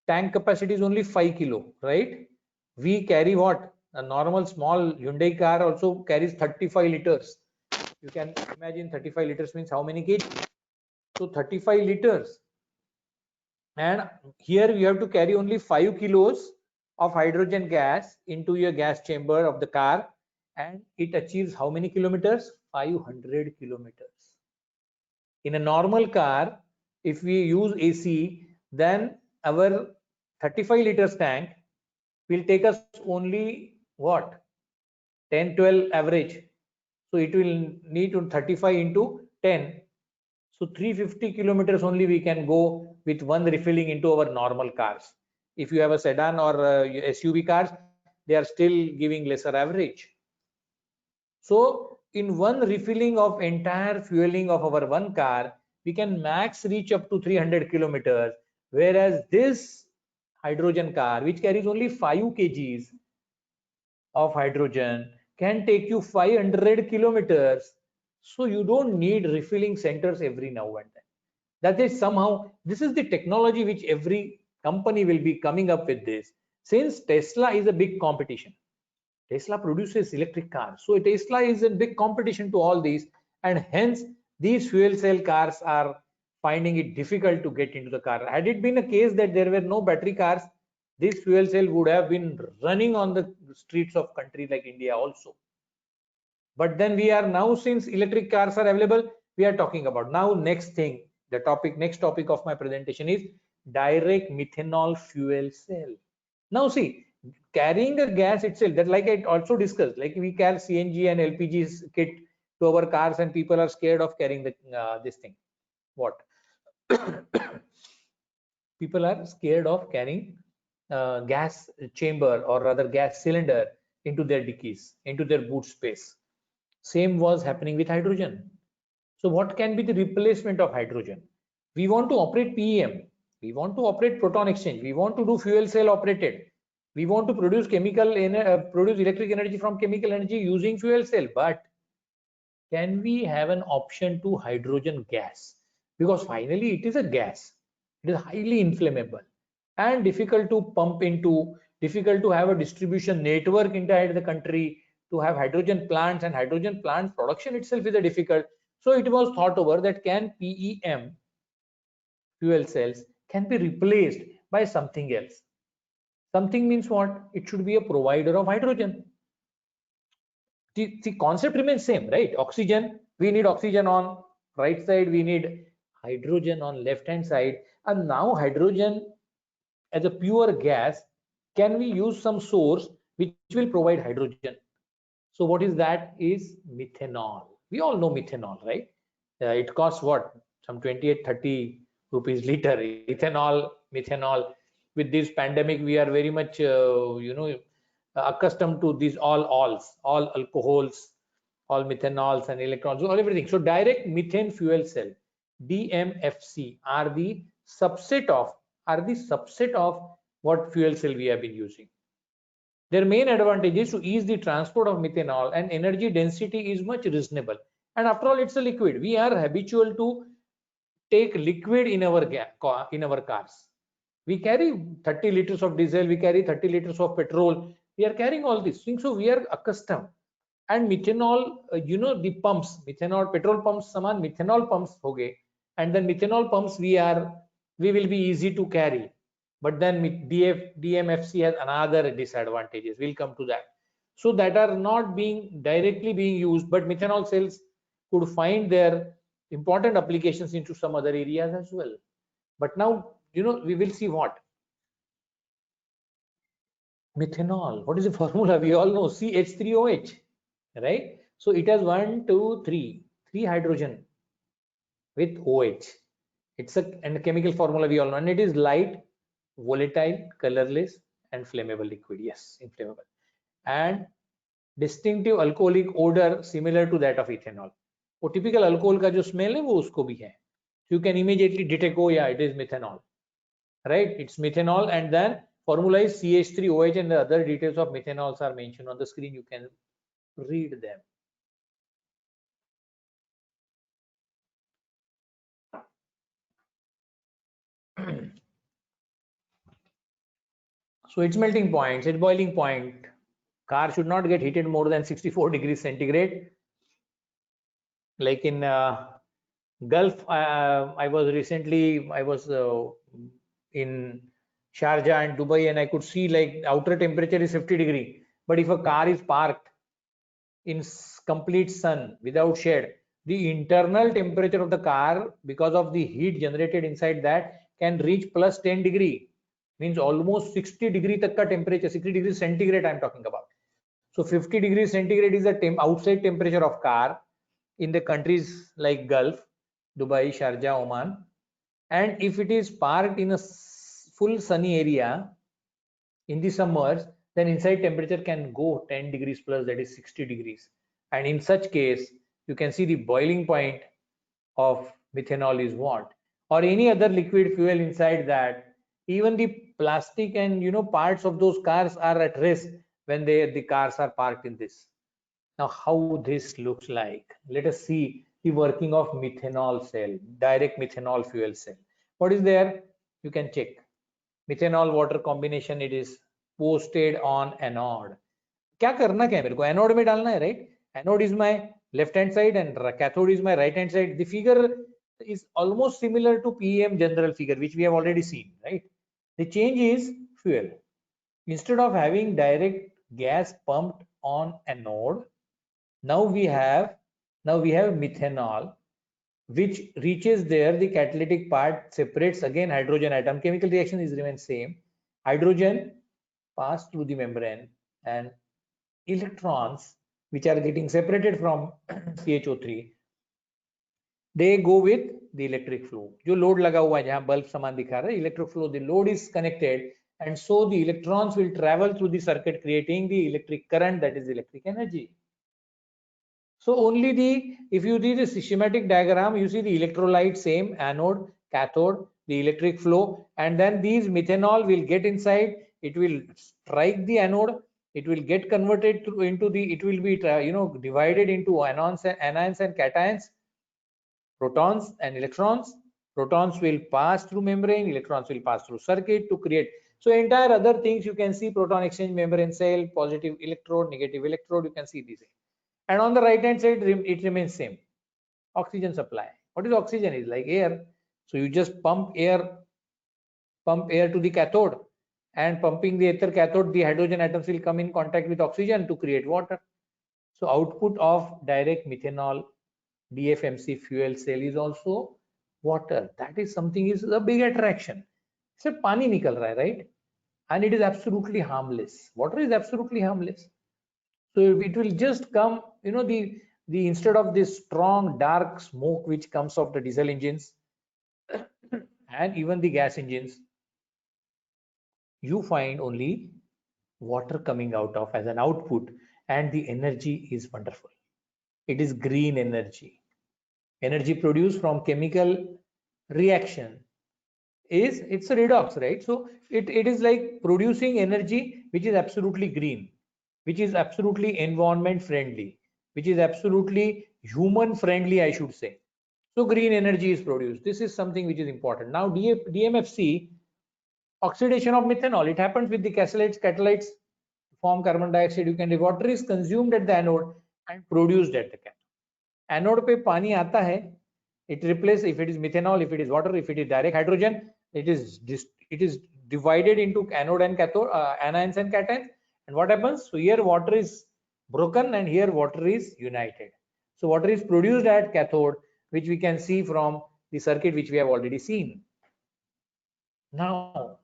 Tank capacity is only 5 kilo, right? We carry what? A normal small Hyundai car also carries 35 liters. You can imagine 35 liters means how many kg? So 35 liters. And here you have to carry only 5 kilos of hydrogen gas into your gas chamber of the car, and it achieves how many kilometers? 500 kilometers. In a normal car, if we use AC, then our 35 liters tank will take us only what? 10-12 average. So it will need to 35 into 10. So 350 kilometers only we can go with one refilling into our normal cars. If you have a sedan or SUV cars, they are still giving lesser average. So in one refilling of entire fueling of our one car, we can max reach up to 300 kilometers, whereas this hydrogen car, which carries only 5 kgs of hydrogen, can take you 500 kilometers. So you don't need refilling centers every now and then. That is somehow, this is the technology which every company will be coming up with this. Since Tesla is a big competition, Tesla produces electric cars. So Tesla is a big competition to all these, and hence these fuel cell cars are finding it difficult to get into the car. Had it been a case that there were no battery cars, this fuel cell would have been running on the streets of country like India also. But then we are now, since electric cars are available, we are talking about now next thing. The next topic of my presentation is direct methanol fuel cell. Now see, carrying a gas itself, that like I also discussed, like we carry CNG and LPG kit to our cars, and people are scared of carrying the this thing. What? People are scared of carrying gas chamber, or rather gas cylinder, into their dickies, into their boot space. Same was happening with hydrogen. So what can be the replacement of hydrogen? We want to operate PEM. We want to operate proton exchange. We want to do fuel cell operated. We want to produce produce electric energy from chemical energy using fuel cell. But can we have an option to hydrogen gas? Because finally it is a gas. It is highly inflammable and difficult to pump into, difficult to have a distribution network inside the country, to have hydrogen plants, and hydrogen plant production itself is a difficult. So it was thought over that can PEM fuel cells can be replaced by something else. Something means what? It should be a provider of hydrogen. The concept remains same, right? Oxygen, we need oxygen on right side, we need hydrogen on left hand side, and now hydrogen as a pure gas, can we use some source which will provide hydrogen? So what is that? Is methanol. We all know methanol, right? It costs what? Some 28-30 rupees liter. Methanol. With this pandemic, we are very much, accustomed to these all alcohols, all methanols and electrons, all everything. So direct methane fuel cell, DMFC, are the subset of what fuel cell we have been using. Their main advantage is to ease the transport of methanol, and energy density is much reasonable. And after all, it's a liquid. We are habitual to take liquid in our cars. We carry 30 liters of diesel, we carry 30 liters of petrol. We are carrying all these things, so we are accustomed. And methanol, the pumps, methanol, petrol pumps, saman methanol pumps ho gaye. And then methanol pumps we are we will be easy to carry. But then DMFC has another disadvantages. We'll come to that. So that are not being directly being used, but methanol cells could find their important applications into some other areas as well. But now, we will see what methanol. What is the formula? We all know CH3OH, right? So it has 1, 2, 3 hydrogen with OH. It's a chemical formula we all know, and it is light, volatile, colorless, and flammable liquid. Yes, inflammable, and distinctive alcoholic odor similar to that of ethanol. वो typical alcohol का जो smell है वो उसको भी है. So you can immediately detect, oh yeah, it is methanol, right? It's methanol, and then formula is CH3OH, and the other details of methanols are mentioned on the screen. You can read them. So its melting point, its boiling point. Car should not get heated more than 64 degrees centigrade. Like in Gulf, I was in Sharjah and Dubai, and I could see like outer temperature is 50 degree. But if a car is parked in complete sun without shade, the internal temperature of the car, because of the heat generated inside that, can reach plus 10 degree. Means almost 60 degree takka temperature, 60 degrees centigrade I'm talking about. So 50 degrees centigrade is the outside temperature of car in the countries like Gulf, Dubai, Sharjah, Oman. And if it is parked in a full sunny area in the summers, then inside temperature can go 10 degrees plus, that is 60 degrees. And in such case, you can see the boiling point of methanol is what? Or any other liquid fuel inside that. Even the plastic and parts of those cars are at risk when the cars are parked in this. Now how this looks like, let us see the working of methanol cell, direct methanol fuel cell. What is there? You can check. Methanol water combination, it is posted on anode. क्या करना क्या है मेरे को? Anode में डालना है, right? Anode is my left hand side and cathode is my right hand side. The figure is almost similar to PEM general figure, which we have already seen, right? The change is fuel. Instead of having direct gas pumped on anode, now we have methanol, which reaches there. The catalytic part separates again hydrogen atom. Chemical reaction is remain same. Hydrogen pass through the membrane, and electrons, which are getting separated from CHO3, they go with the electric flow. जो load लगा हुआ है, जहाँ bulb समान दिखा रहा है, electric flow, the load is connected, and so the electrons will travel through the circuit, creating the electric current, that is electric energy. So only if you see the schematic diagram, you see the electrolyte, same anode, cathode, the electric flow, and then these methanol will get inside, it will strike the anode, it will get converted into the, it will be divided into anions and cations, protons and electrons. Protons will pass through membrane, electrons will pass through circuit to create. So entire other things you can see, proton exchange membrane cell, positive electrode, negative electrode, you can see these. And on the right hand side, it remains same. Oxygen supply. What is oxygen? Is like air. So you just pump air to the cathode, and pumping the ether cathode, the hydrogen atoms will come in contact with oxygen to create water. So output of direct methanol DFMC fuel cell is also water. That is something, is a big attraction. So pani nikal raha hai, right? And it is absolutely harmless. Water is absolutely harmless. So it will just come, the instead of this strong dark smoke which comes off the diesel engines and even the gas engines, you find only water coming out of as an output, and the energy is wonderful. It is green energy. Energy produced from chemical reaction it's a redox, right? So it is like producing energy which is absolutely green, which is absolutely environment friendly, which is absolutely human friendly, I should say. So green energy is produced. This is something which is important. Now DMFC, oxidation of methanol, it happens with the catalytes form carbon dioxide. You can, the water is consumed at the anode and produced at the cathode. Anode पे पानी आता है, it replaces, if it is methanol, if it is water, if it is direct hydrogen, It is divided into anode and cathode, anions and cations. And what happens? So here water is broken and here water is united. So water is produced at cathode, which we can see from the circuit which we have already seen. Now,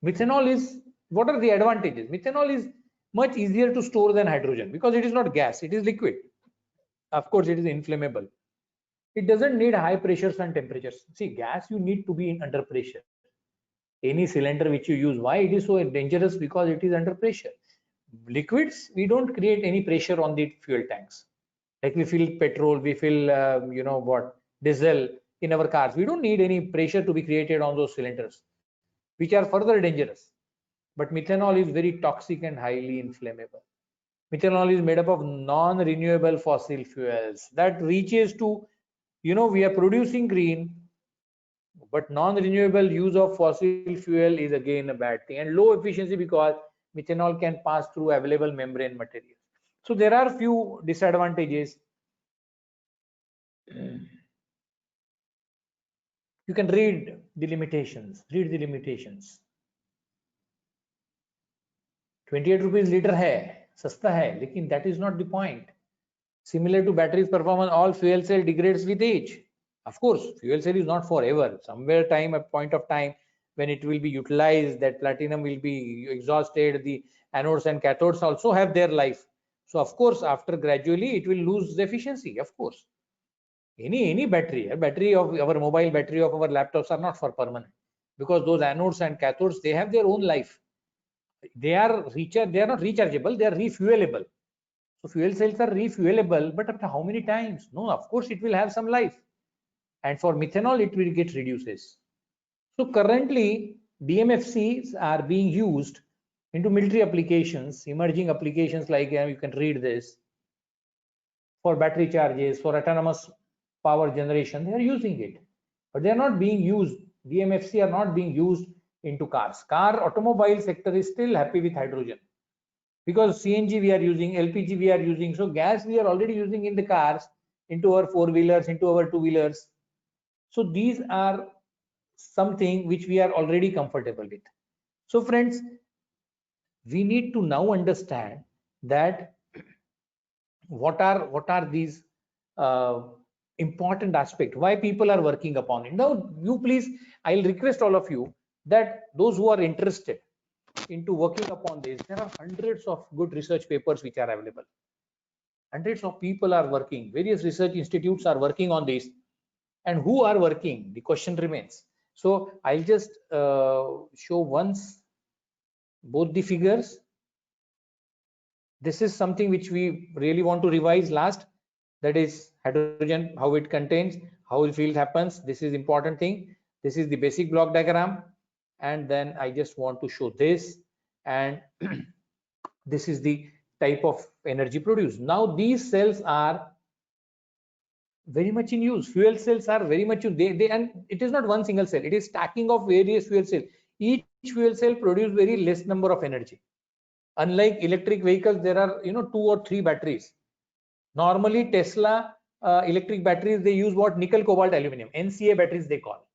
methanol is, what are the advantages? Methanol is much easier to store than hydrogen because it is not gas, it is liquid. Of course, it is inflammable. It doesn't need high pressures and temperatures. See, gas, you need to be under pressure. Any cylinder which you use, why it is so dangerous? Because it is under pressure. Liquids, we don't create any pressure on the fuel tanks. Like we fill petrol, we fill, you know what, diesel in our cars. We don't need any pressure to be created on those cylinders, which are further dangerous. But methanol is very toxic and highly inflammable. Methanol is made up of non-renewable fossil fuels that reaches to, you know, we are producing green, but non-renewable use of fossil fuel is again a bad thing, and low efficiency because methanol can pass through available membrane materials. So there are few disadvantages. You can read the limitations. 28 rupees liter है, सस्ता है, लेकिन that is not the point. Similar to batteries performance, all fuel cell degrades with age. Of course, fuel cell is not forever. Somewhere a point of time when it will be utilized, that platinum will be exhausted, the anodes and cathodes also have their life. So of course, after gradually it will lose the efficiency, of course. Any battery, a battery of our mobile, battery of our laptops are not for permanent, because those anodes and cathodes, they have their own life. They are not rechargeable, they are refuelable. So fuel cells are refuelable, but after how many times? No, of course it will have some life. And for methanol, it will get reduces. So currently, DMFCs are being used into military applications, emerging applications like, you can read this, for battery charges, for autonomous power generation, they are using it. But they are not being used, DMFC are not being used into cars. Automobile sector is still happy with hydrogen, because CNG we are using, LPG we are using, so gas we are already using in the cars, into our four-wheelers, into our two-wheelers. So these are something which we are already comfortable with. So friends, we need to now understand that what are these important aspects, why people are working upon it. Now you please, I'll request all of you that those who are interested into working upon this, there are hundreds of good research papers which are available. Hundreds of people are working, various research institutes are working on this. And who are working? The question remains. So I'll just show once both the figures. This is something which we really want to revise last, that is hydrogen, how it contains, how the field happens. This is important thing. This is the basic block diagram, and then I just want to show this, and this is the type of energy produced. Now these cells are very much in use. Fuel cells are very much used. And it is not one single cell, it is stacking of various fuel cells. Each fuel cell produces very less number of energy. Unlike electric vehicles, there are 2 or 3 batteries. Normally Tesla electric batteries, they use what? Nickel, cobalt, aluminum, NCA batteries they call.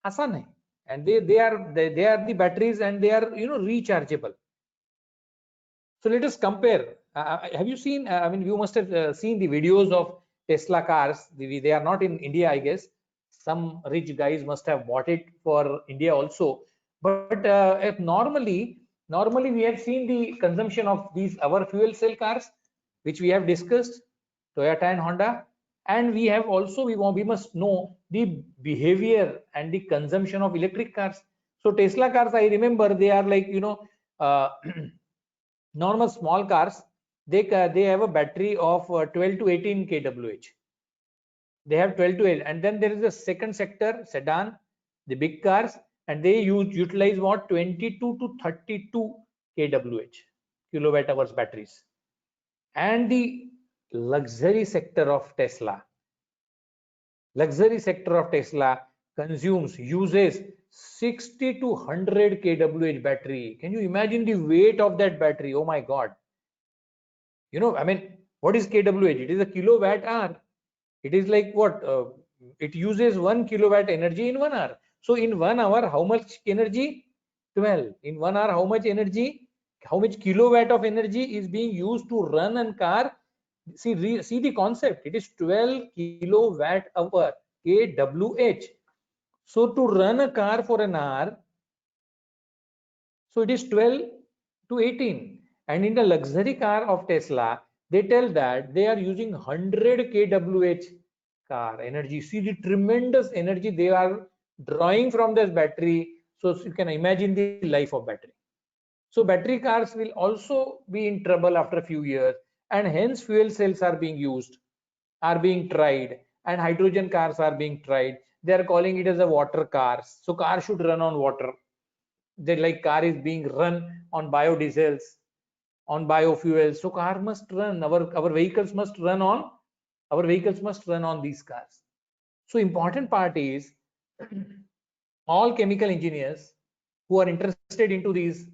Asan hai. And they are the batteries, and they are rechargeable. So let us compare. Have you seen, I mean, you must have seen the videos of Tesla cars. They are not in India, I guess. Some rich guys must have bought it for India also. But normally we have seen the consumption of these our fuel cell cars, which we have discussed, Toyota and Honda. And we have also, we must know the behavior and the consumption of electric cars. So Tesla cars, I remember, they are like, normal small cars, they have a battery of 12 to 18 kWh. They have 12 to 8, and then there is a second sector, sedan, the big cars, and they utilize what? 22 to 32 kWh, kilowatt hours batteries. And the luxury sector of Tesla uses 60 to 100 kWh battery. Can you imagine the weight of that battery? Oh my God. I mean, what is kWh? It is a kilowatt hour. It is like what? It uses 1 kilowatt energy in 1 hour. So in 1 hour, how much energy? 12. In 1 hour, how much energy? How much kilowatt of energy is being used to run a car? See the concept. It is 12 kilowatt hour, kWh. So to run a car for an hour, so it is 12 to 18. And in the luxury car of Tesla, they tell that they are using 100 kWh car energy. See the tremendous energy they are drawing from this battery. So you can imagine the life of battery. So battery cars will also be in trouble after a few years, and hence fuel cells are being used, are being tried, and hydrogen cars are being tried. They are calling it as a water cars. So car should run on water. They like car is being run on biodiesels, on biofuels. So car must run. Our vehicles must run on. Our vehicles must run on these cars. So important part is all chemical engineers who are interested into these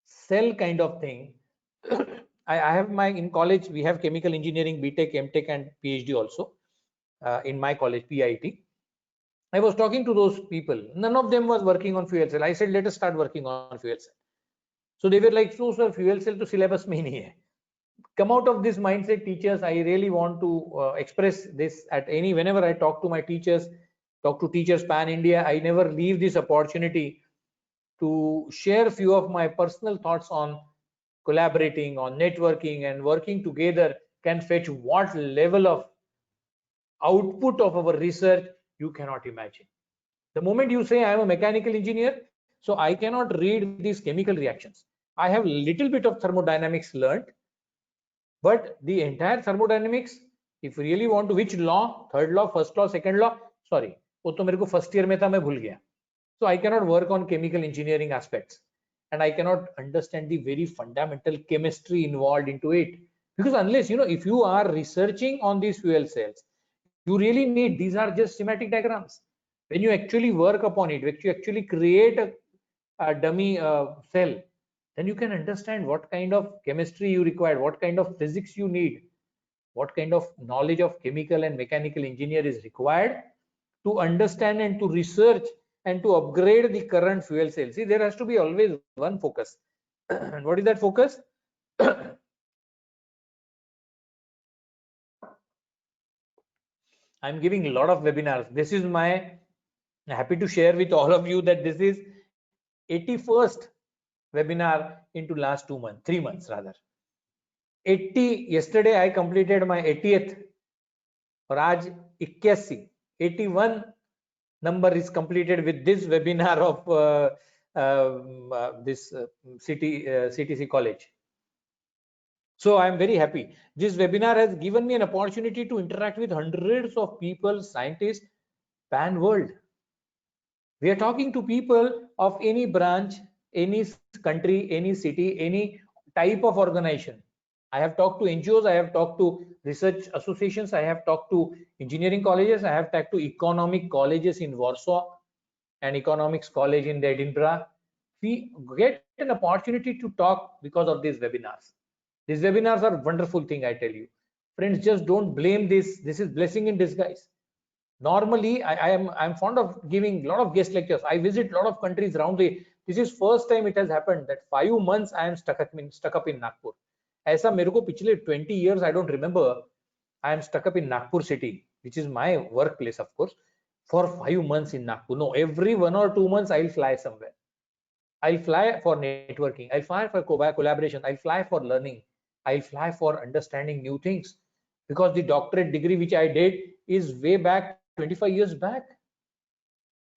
cell kind of thing. I have in college we have chemical engineering, BTech, MTech, and PhD also in my college, PIT. I was talking to those people. None of them was working on fuel cell. I said, let us start working on fuel cell. So they were like, so sir, fuel cell to syllabus mein nahi hai. Come out of this mindset, teachers. I really want to express this at whenever I talk to my teachers, talk to teachers pan India. I never leave this opportunity to share few of my personal thoughts on collaborating, on networking, and working together can fetch what level of output of our research you cannot imagine. The moment you say I am a mechanical engineer, so I cannot read these chemical reactions. I have little bit of thermodynamics learned, but the entire thermodynamics, if you really want to, which law, third law, first law, second law, sorry, वो तो मेरे को first year में था, मैं भूल गया. So I cannot work on chemical engineering aspects, and I cannot understand the very fundamental chemistry involved into it. Because unless, if you are researching on these fuel cells, you really need, these are just schematic diagrams. When you actually work upon it, when you actually create a dummy cell, then you can understand what kind of chemistry you require, what kind of physics you need, what kind of knowledge of chemical and mechanical engineer is required to understand and to research and to upgrade the current fuel cell. See, there has to be always one focus. And what is that focus? I'm giving a lot of webinars. This is happy to share with all of you that this is 81st webinar into last 2 months, 3 months rather. 80, yesterday I completed my 80th, or aaj 81, 81 number is completed with this webinar of this CTC college. So I am very happy. This webinar has given me an opportunity to interact with hundreds of people, scientists, pan world. We are talking to people of any branch, any country, any city, any type of organization. I have talked to NGOs, I have talked to research associations, I have talked to engineering colleges, I have talked to economic colleges in Warsaw and economics college in Edinburgh. We get an opportunity to talk because of these webinars. These webinars are a wonderful thing, I tell you. Friends, just don't blame this. This is blessing in disguise. Normally, I'm fond of giving a lot of guest lectures. I visit a lot of countries around this is first time it has happened that 5 months I am stuck up in Nagpur. ऐसा मेरे को पिछले 20 years I don't remember I am stuck up in Nagpur city, which is my workplace, of course, for 5 months in Nagpur. No, every 1 or 2 months I'll fly somewhere. I'll fly for networking. I'll fly for collaboration. I'll fly for learning. I'll fly for understanding new things, because the doctorate degree which I did is way back 25 years back.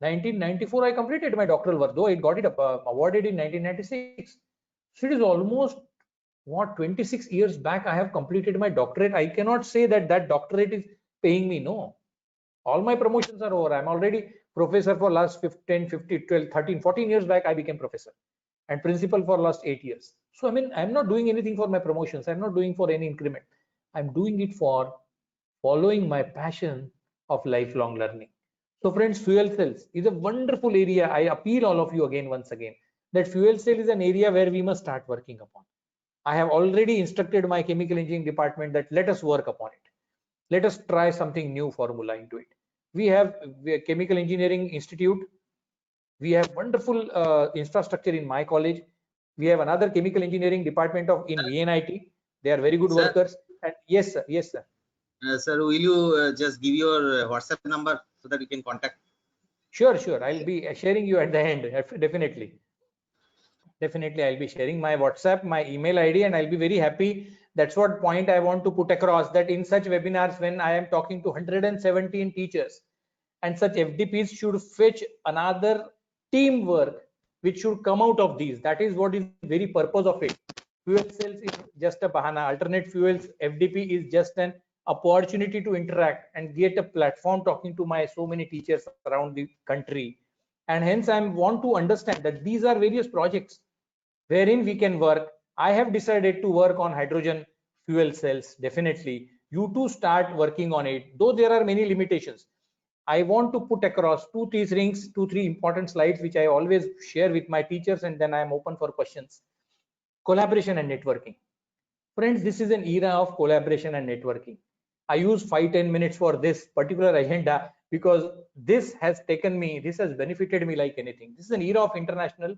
1994 I completed my doctoral work, though I got it awarded in 1996. So it is almost 26 years back I have completed my doctorate. I cannot say that doctorate is paying me. No, all my promotions are over. I'm already professor for last 10, 15, 12, 13, 14 years back I became professor, and principal for last 8 years. So I mean, I'm not doing anything for my promotions. I'm not doing for any increment. I'm doing it for following my passion of lifelong learning. So friends, fuel cells is a wonderful area. I appeal all of you once again, that fuel cell is an area where we must start working upon. I have already instructed my chemical engineering department that let us work upon it. Let us try something new formula into it. We have a chemical engineering institute We have wonderful infrastructure in my college. We have another chemical engineering department in VNIT. They are very good Sir? workers. And yes, sir. Yes, sir. Sir, will you just give your WhatsApp number so that we can contact? Sure, sure. I'll be sharing you at the end. Definitely. Definitely, I'll be sharing my WhatsApp, my email ID, and I'll be very happy. That's what point I want to put across, that in such webinars, when I am talking to 117 teachers, and such FDPs should fetch another teamwork which should come out of these. That is what is very purpose of it. Fuel cells is just a bahana. Alternate fuels, FDP is just an opportunity to interact and get a platform talking to my so many teachers around the country. And hence I want to understand that these are various projects wherein we can work. I have decided to work on hydrogen fuel cells. Definitely you too start working on it, though there are many limitations. I want to put across two, three important slides which I always share with my teachers, and then I am open for questions. Collaboration and networking. Friends, this is an era of collaboration and networking. I use 5-10 minutes for this particular agenda because this has benefited me like anything. This is an era of international,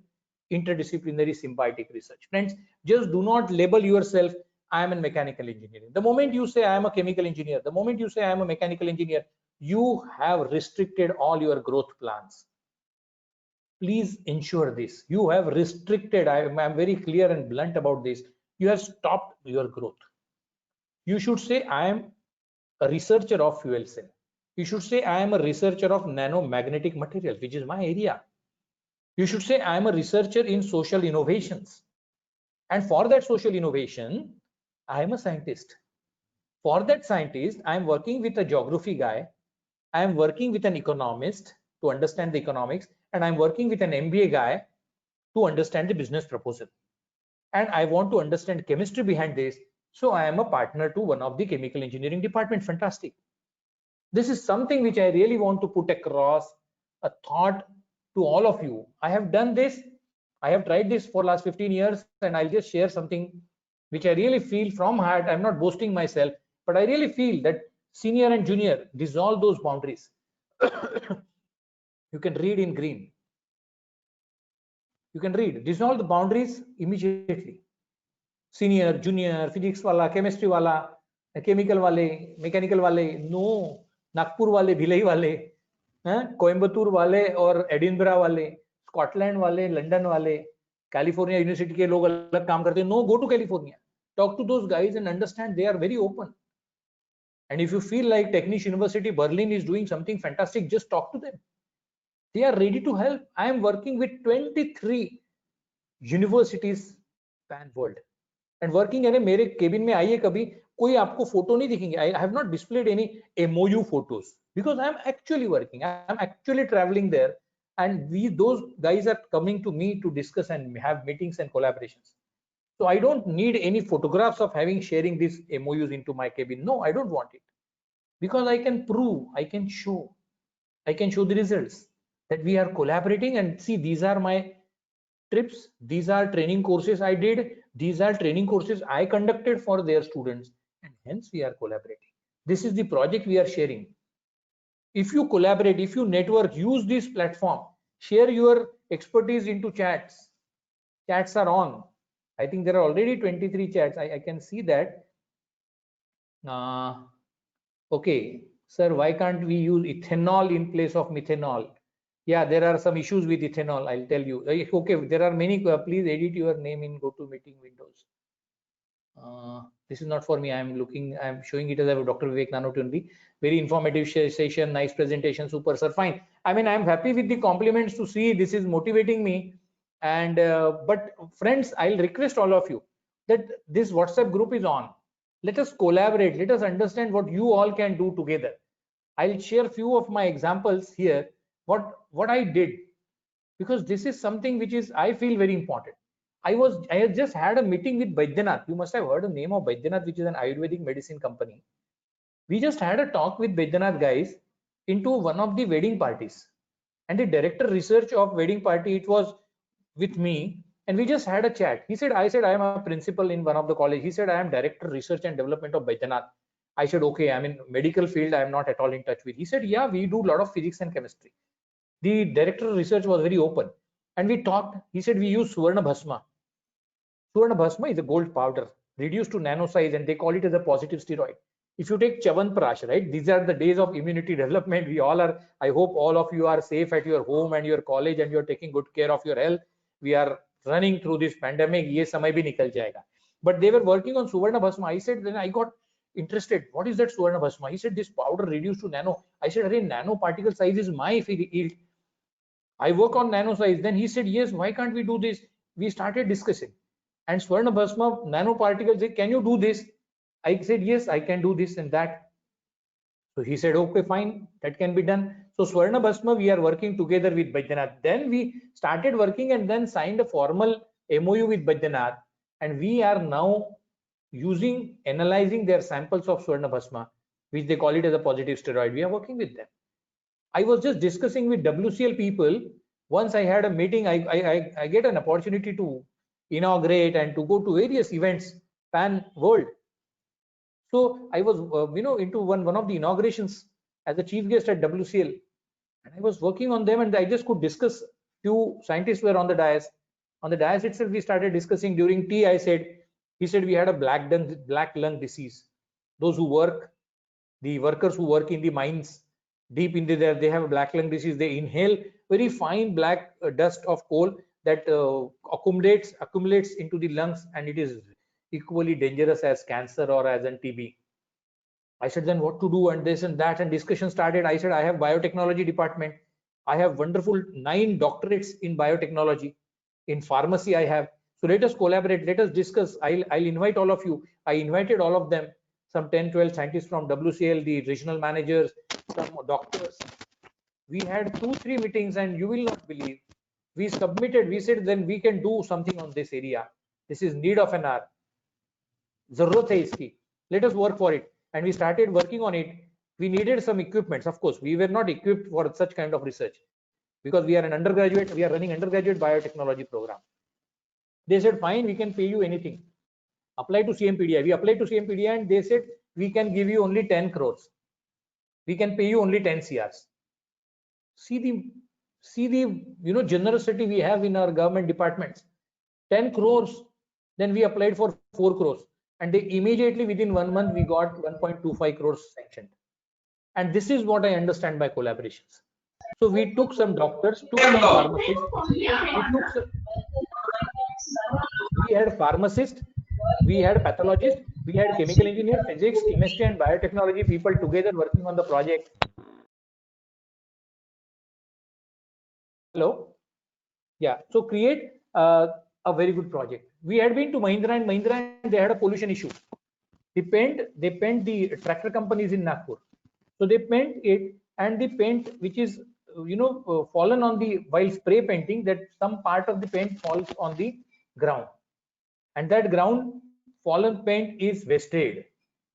interdisciplinary, symbiotic research. Friends, just do not label yourself, I am a mechanical engineer. The moment you say I am a chemical engineer, the moment you say I am a mechanical engineer, you have restricted all your growth plans. Please ensure this. You have restricted, I am very clear and blunt about this. You have stopped your growth. You should say, I am a researcher of fuel cell. You should say, I am a researcher of nanomagnetic materials, which is my area. You should say, I am a researcher in social innovations. And for that social innovation, I am a scientist. For that scientist, I am working with a geography guy. I am working with an economist to understand the economics, and I'm working with an MBA guy to understand the business proposal. And I want to understand chemistry behind this. So I am a partner to one of the chemical engineering department. Fantastic. This is something which I really want to put across a thought to all of you. I have done this. I have tried this for last 15 years, and I'll just share something which I really feel from heart. I'm not boasting myself, but I really feel that senior and junior, dissolve those boundaries. You can read in green. You can read, dissolve the boundaries immediately. Senior, junior, physics wala, chemistry wala, chemical wale, mechanical wale, no, Nagpur wale, Bhilai wale, Coimbatore wale or Edinburgh wale, Scotland wale, London wale, California University ke log alag kaam karte. No, go to California. Talk to those guys and understand they are very open. And if you feel like Technische University Berlin is doing something fantastic, just talk to them. They are ready to help. I am working with 23 universities pan world and working in मेरे cabin में आइए कभी कोई आपको photo नहीं दिखेंगे. I have not displayed any MOU photos because I am actually working. I am actually traveling there, and those guys are coming to me to discuss and have meetings and collaborations. So I don't need any photographs of sharing these MOUs into my cabin. No, I don't want it, because I can prove, I can show the results that we are collaborating. And see, these are my trips, these are training courses I did, these are training courses I conducted for their students, and hence we are collaborating. This is the project we are sharing. If you collaborate, if you network, use this platform, share your expertise into chats. Chats are on. I think there are already 23 chats. I can see that. Okay, sir, why can't we use ethanol in place of methanol? Yeah, there are some issues with ethanol, I'll tell you. Okay, there are many. Please edit your name in GoToMeeting windows. This is not for me. I'm showing it as a Dr. Vivek Nanotunbi. Very informative session, nice presentation, super, sir. Fine. I mean, I'm happy with the compliments to see this is motivating me. And but friends, I'll request all of you that this WhatsApp group is on. Let us collaborate. Let us understand what you all can do together. I'll share few of my examples here. What I did, because this is something which is, I feel, very important. I had just had a meeting with Baidyanath. You must have heard the name of Baidyanath, which is an Ayurvedic medicine company. We just had a talk with Baidyanath guys into one of the wedding parties, and the director research of wedding party, it was with me, and we just had a chat. I said I am a principal in one of the college. He said I am director research and development of Baidyanath. I said, okay, I'm in medical field, I am not at all in touch with. He said, yeah, we do a lot of physics and chemistry. The director of research was very open, and we talked. He said we use Suvarna Bhasma. Suvarna Bhasma is a gold powder reduced to nano size, and they call it as a positive steroid. If you take Chyawanprash, right, these are the days of immunity development. We all are, I hope all of you are safe at your home and your college, and you're taking good care of your health. We are running through this pandemic. Ye samay bhi nikal jayega. But they were working on Suvarna Bhasma. I said, then I got interested. What is that Suvarna Bhasma? He said, this powder reduced to nano. I said, Arey, nano particle size is my field. I work on nano size. Then he said, yes, why can't we do this? We started discussing. And Suvarna Bhasma nanoparticles said, can you do this? I said, yes, I can do this and that. So he said, okay, fine, that can be done. So Suvarna Bhasma, we are working together with Baidyanath. Then we started working and then signed a formal MOU with Baidyanath. And we are now analyzing their samples of Suvarna Bhasma, which they call it as a positive steroid. We are working with them. I was just discussing with WCL people. Once I had a meeting, I get an opportunity to inaugurate and to go to various events pan world. So I was into one of the inaugurations as a chief guest at WCL, and I was working on them, and I just could discuss. Few scientists were on the dais. On the dais itself, we started discussing. During tea, he said we had a black lung disease. Those who work, the workers who work in the mines deep into there, they have a black lung disease. They inhale very fine black dust of coal that accumulates into the lungs, and it is equally dangerous as cancer or as an TB. I said, then what to do, and this and that, and discussion started. I said, I have biotechnology department. I have wonderful 9 doctorates in biotechnology. In pharmacy, I have. So let us collaborate. Let us discuss. I'll invite all of you. I invited all of them, some 10, 12 scientists from WCL, the regional managers, some doctors. We had 2-3 meetings, and you will not believe. We submitted. We said, then we can do something on this area. This is need of an hour. Zarurat hai iski. Let us work for it. And we started working on it. We needed some equipments. Of course, we were not equipped for such kind of research because we are an undergraduate. We are running undergraduate biotechnology program. They said, fine, we can pay you anything. Apply to CMPDI. We applied to CMPDI, and they said, we can give you only 10 crores. We can pay you only 10 CRs. See the generosity we have in our government departments. 10 crores. Then we applied for 4 crores. And they immediately within 1 month, we got 1.25 crores sanctioned. And this is what I understand by collaborations. So we took some doctors, took some pharmacists. We had pharmacists, we had pathologists, we had chemical engineer, physics, chemistry, and biotechnology people together working on the project. Hello? Yeah. So create a very good project. We had been to Mahindra and Mahindra, and they had a pollution issue. They paint the tractor companies in Nagpur. So they paint it, and the paint which is fallen on the, while spray painting, that some part of the paint falls on the ground, and that ground fallen paint is wasted.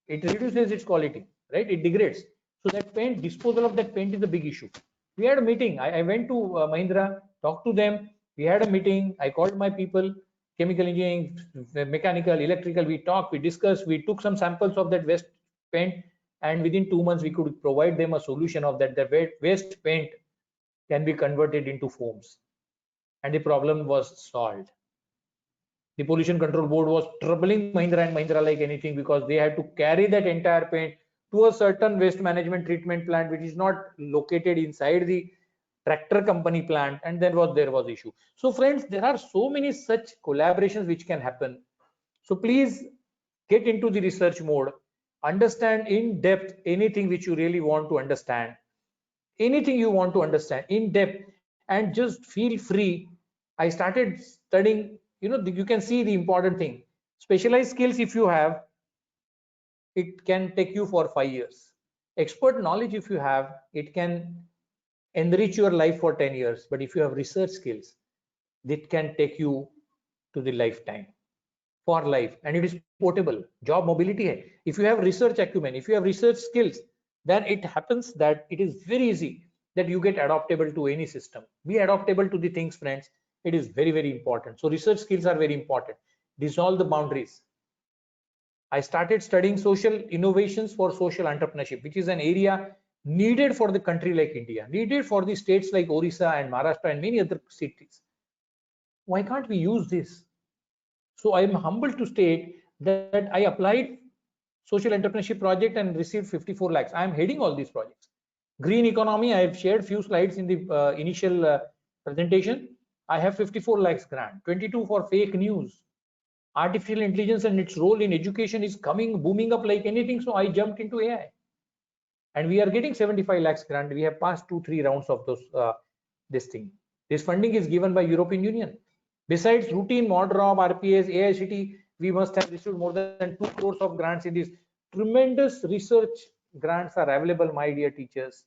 It reduces its quality, right? It degrades. So that paint, disposal of that paint is a big issue. We had a meeting. I went to Mahindra, talked to them. We had a meeting. I called my people, chemical engineering, mechanical, electrical. We talked, we discussed, we took some samples of that waste paint, and within 2 months we could provide them a solution of that. The waste paint can be converted into foams, and the problem was solved. The pollution control board was troubling Mahindra and Mahindra like anything, because they had to carry that entire paint to a certain waste management treatment plant, which is not located inside the tractor company plant, and there was issue. So friends, there are so many such collaborations which can happen. So please get into the research mode, understand in depth anything which you really want to understand, anything you want to understand in depth, and just feel free. I started studying, you can see the important thing. Specialized skills, if you have, it can take you for 5 years. Expert knowledge, if you have, it can enrich your life for 10 years. But if you have research skills, it can take you to the lifetime, for life, and it is portable. Job mobility hai. If you have research acumen, if you have research skills, then it happens that it is very easy that you get adaptable to any system. Be adaptable to the things, friends. It is very, very important. So research skills are very important. Dissolve the boundaries. I started studying social innovations for social entrepreneurship, which is an area needed for the country like India, needed for the states like Orissa and Maharashtra and many other cities. Why can't we use this? So I am humbled to state that I applied social entrepreneurship project and received 54 lakhs. I am heading all these projects. Green economy, I have shared few slides in the initial presentation. I have 54 lakhs grant, 22 for fake news. Artificial intelligence and its role in education is coming, booming up like anything. So I jumped into AI. And we are getting 75 lakhs grant. We have passed 2-3 rounds of those this thing. This funding is given by European Union. Besides routine MODROP, RPS, AICT, we must have received more than 2 crores of grants in this. Tremendous research grants are available, my dear teachers.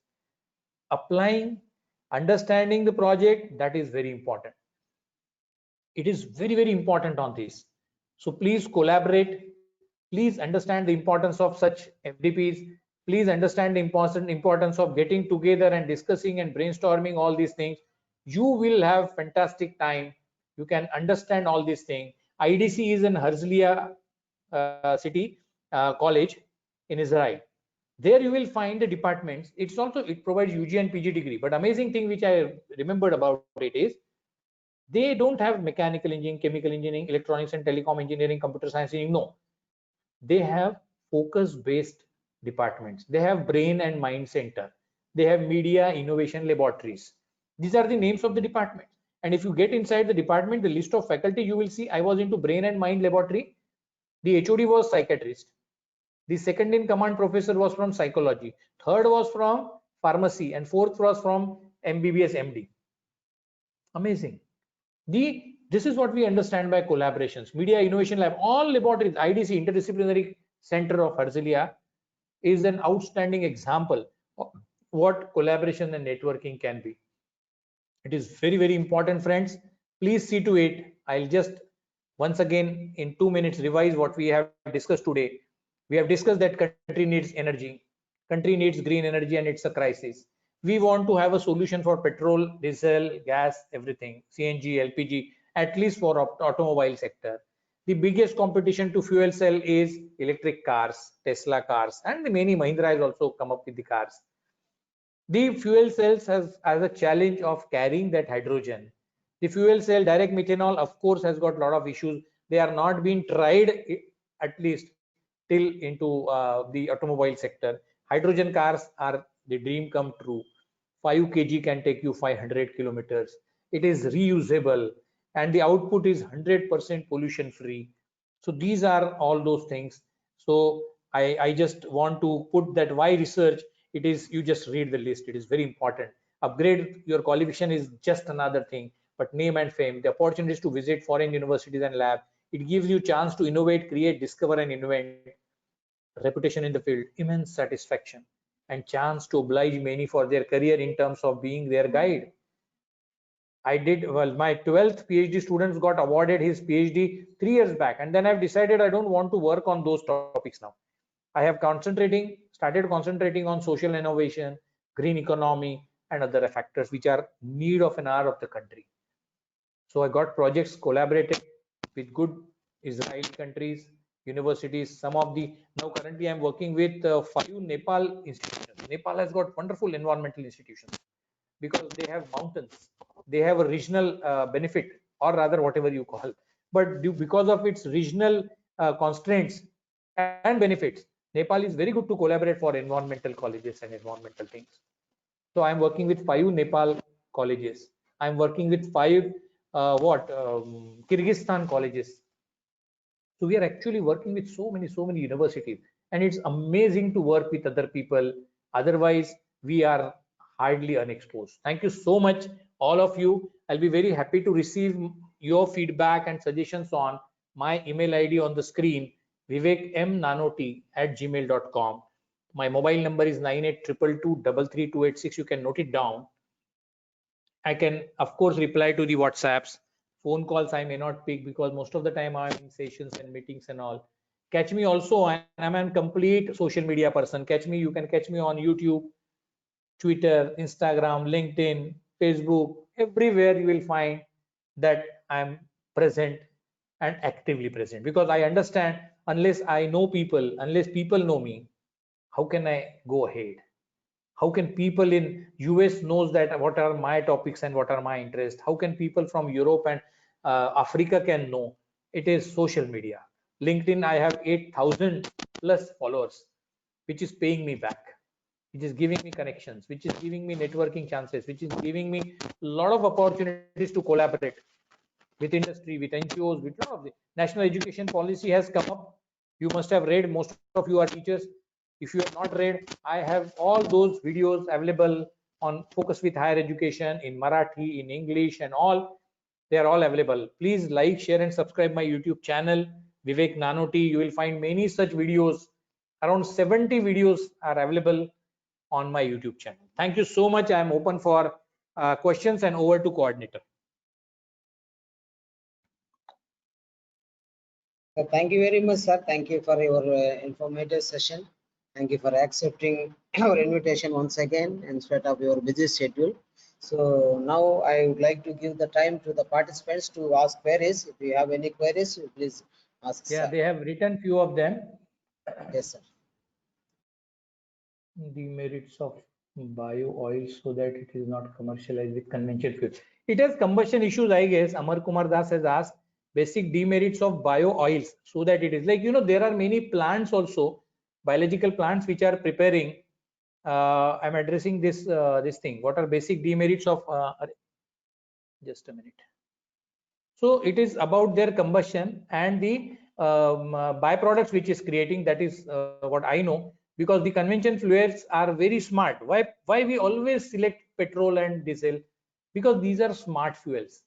Applying, understanding the project, that is very important. It is very, very important on this. So please collaborate. Please understand the importance of such FDPs. Please understand the importance of getting together and discussing and brainstorming all these things. You will have fantastic time. You can understand all these things. IDC is in Herzliya city college in Israel. There you will find the departments. It provides UG and PG degree. But amazing thing which I remembered about it is they don't have mechanical engineering, chemical engineering, electronics and telecom engineering, computer science engineering. No, they have focus-based departments. They have brain and mind center. They have media innovation laboratories. These are the names of the departments. And if you get inside the department, the list of faculty, you will see I was into brain and mind laboratory. The HOD was psychiatrist. The second in command professor was from psychology. Third was from pharmacy, and fourth was from MBBS MD. Amazing. This is what we understand by collaborations. Media Innovation Lab, all laboratories, IDC, Interdisciplinary Center of Herzliya, is an outstanding example of what collaboration and networking can be. It is very, very important, friends. Please see to it. I'll just once again in 2 minutes revise what we have discussed today. We have discussed that country needs energy, country needs green energy, and it's a crisis. We want to have a solution for petrol, diesel, gas, everything, CNG, LPG, at least for automobile sector. The biggest competition to fuel cell is electric cars, Tesla cars, and the many Mahindra has also come up with the cars. The fuel cells has a challenge of carrying that hydrogen. The fuel cell direct methanol, of course, has got a lot of issues. They are not being tried at least till into the automobile sector. Hydrogen cars are the dream come true. 5 kg can take you 500 kilometers. It is reusable and the output is 100% pollution free. So these are all those things. So I just want to put that why research. It is, you just read the list. It is very important. Upgrade your qualification is just another thing, but name and fame, the opportunities to visit foreign universities and lab, it gives you chance to innovate, create, discover and invent. Reputation in the field, immense satisfaction, and chance to oblige many for their career in terms of being their guide. I did well. My 12th PhD students got awarded his PhD 3 years back, and then I've decided I don't want to work on those topics now. I have started concentrating on social innovation, green economy, and other factors which are need of an hour of the country. So I got projects collaborated with good Israeli countries, universities. Some of the now currently I'm working with 5 Nepal institutions. Nepal has got wonderful environmental institutions because they have mountains. They have a regional benefit, or rather whatever you call. But because of its regional constraints and benefits, Nepal is very good to collaborate for environmental colleges and environmental things. So I'm working with 5 Nepal colleges. I'm working with 5 Kyrgyzstan colleges. So we are actually working with so many universities, and it's amazing to work with other people. Otherwise, we are hardly unexposed. Thank you so much, all of you. I'll be very happy to receive your feedback and suggestions on my email ID on the screen, vivekmnanoti@gmail.com. My mobile number is 9822233286. You can note it down. I can, of course, reply to the WhatsApps. Phone calls I may not pick because most of the time I'm in sessions and meetings and all. Catch me also, I'm a complete social media person. You can catch me on YouTube, Twitter, Instagram, LinkedIn, Facebook. Everywhere you will find that I'm present and actively present, because I understand unless I know people, unless people know me, how can I go ahead? How can people in US knows that what are my topics and what are my interests? How can people from Europe and Africa can know? It is social media. LinkedIn, I have 8,000 plus followers, which is paying me back, which is giving me connections, which is giving me networking chances, which is giving me a lot of opportunities to collaborate with industry, with NGOs, with lot of the national education policy has come up. You must have read, most of you are teachers. If you have not read, I have all those videos available on Focus with Higher Education in Marathi, in English, and all. They are all available. Please like, share, and subscribe my YouTube channel, Vivek Nanoti. You will find many such videos. Around 70 videos are available on my YouTube channel. Thank you so much. I am open for questions, and over to coordinator. Thank you very much, sir. Thank you for your informative session. Thank you for accepting our invitation once again in spite of your busy schedule. So now I would like to give the time to the participants to ask queries. If you have any queries, please ask. Yeah, sir. they have written few of them. Yes, sir. The merits of bio oil so that it is not commercialized with conventional fuel. It has combustion issues, I guess. Amar Kumar Das has asked basic demerits of bio oils so that it is like, you know, there are many plants also, biological plants which are preparing. I'm addressing this this thing. What are basic demerits of? Just a minute. So it is about their combustion and the byproducts which is creating. That is what I know, because the conventional fuels are very smart. Why we always select petrol and diesel? Because these are smart fuels.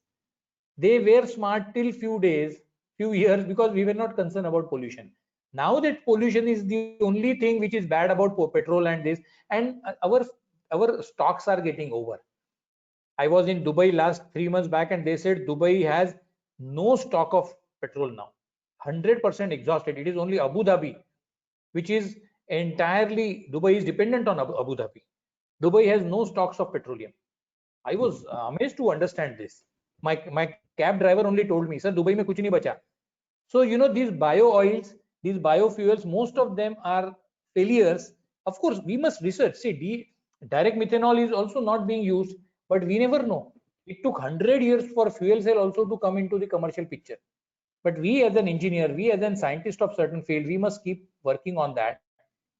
They were smart till few days, few years, because we were not concerned about pollution. Now that pollution is the only thing which is bad about petrol and this, and our stocks are getting over. I was in Dubai last 3 months back, and they said Dubai has no stock of petrol now, 100% exhausted. It is only Abu Dhabi, which is entirely, Dubai is dependent on Abu Dhabi. Dubai has no stocks of petroleum. I was amazed to understand this. My cab driver only told me, sir, Dubai mein kuch nahi bacha. So, you know, these bio oils, these biofuels, most of them are failures. Of course, we must research. See, direct methanol is also not being used, but we never know. It took 100 years for fuel cell also to come into the commercial picture. But we as an engineer, we as a scientist of certain field, we must keep working on that.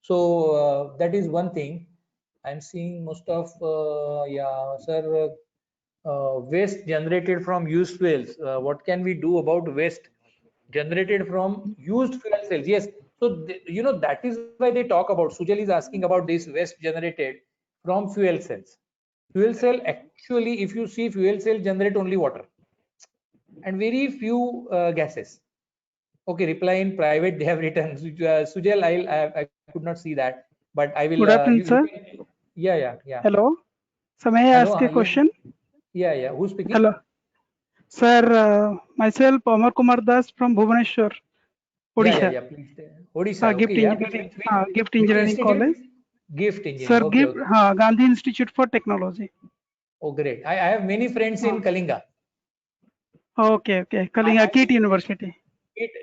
So that is one thing. I'm seeing most of, yeah, sir, waste generated from used fuels. What can we do about waste generated from used fuel cells? Yes. So, you know, that is why they talk about, Sujal is asking about this waste generated from fuel cells. Fuel cell, actually, if you see, fuel cell generate only water and very few gases. Okay, reply in private, they have written. Sujal, I could not see that, but I will. Good afternoon, sir. Yeah. Hello. So may I ask a question? Yeah. Who's speaking? Hello. Sir, myself, Amar Kumar Das from Bhubaneswar, Odisha. Yeah. Please. Odisha. Gift Okay. Yeah. Engineering, Gift Which Engineering institute? College. Gift Engineering. Sir, Okay. Gandhi Institute for Technology. Oh, great. I have many friends in Kalinga. Okay. Kalinga, KIT University.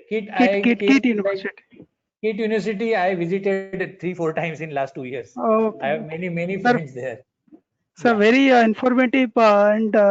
KIT University. KIT University, I visited 3-4 times in last 2 years. Okay. I have many friends there. Sir, very informative and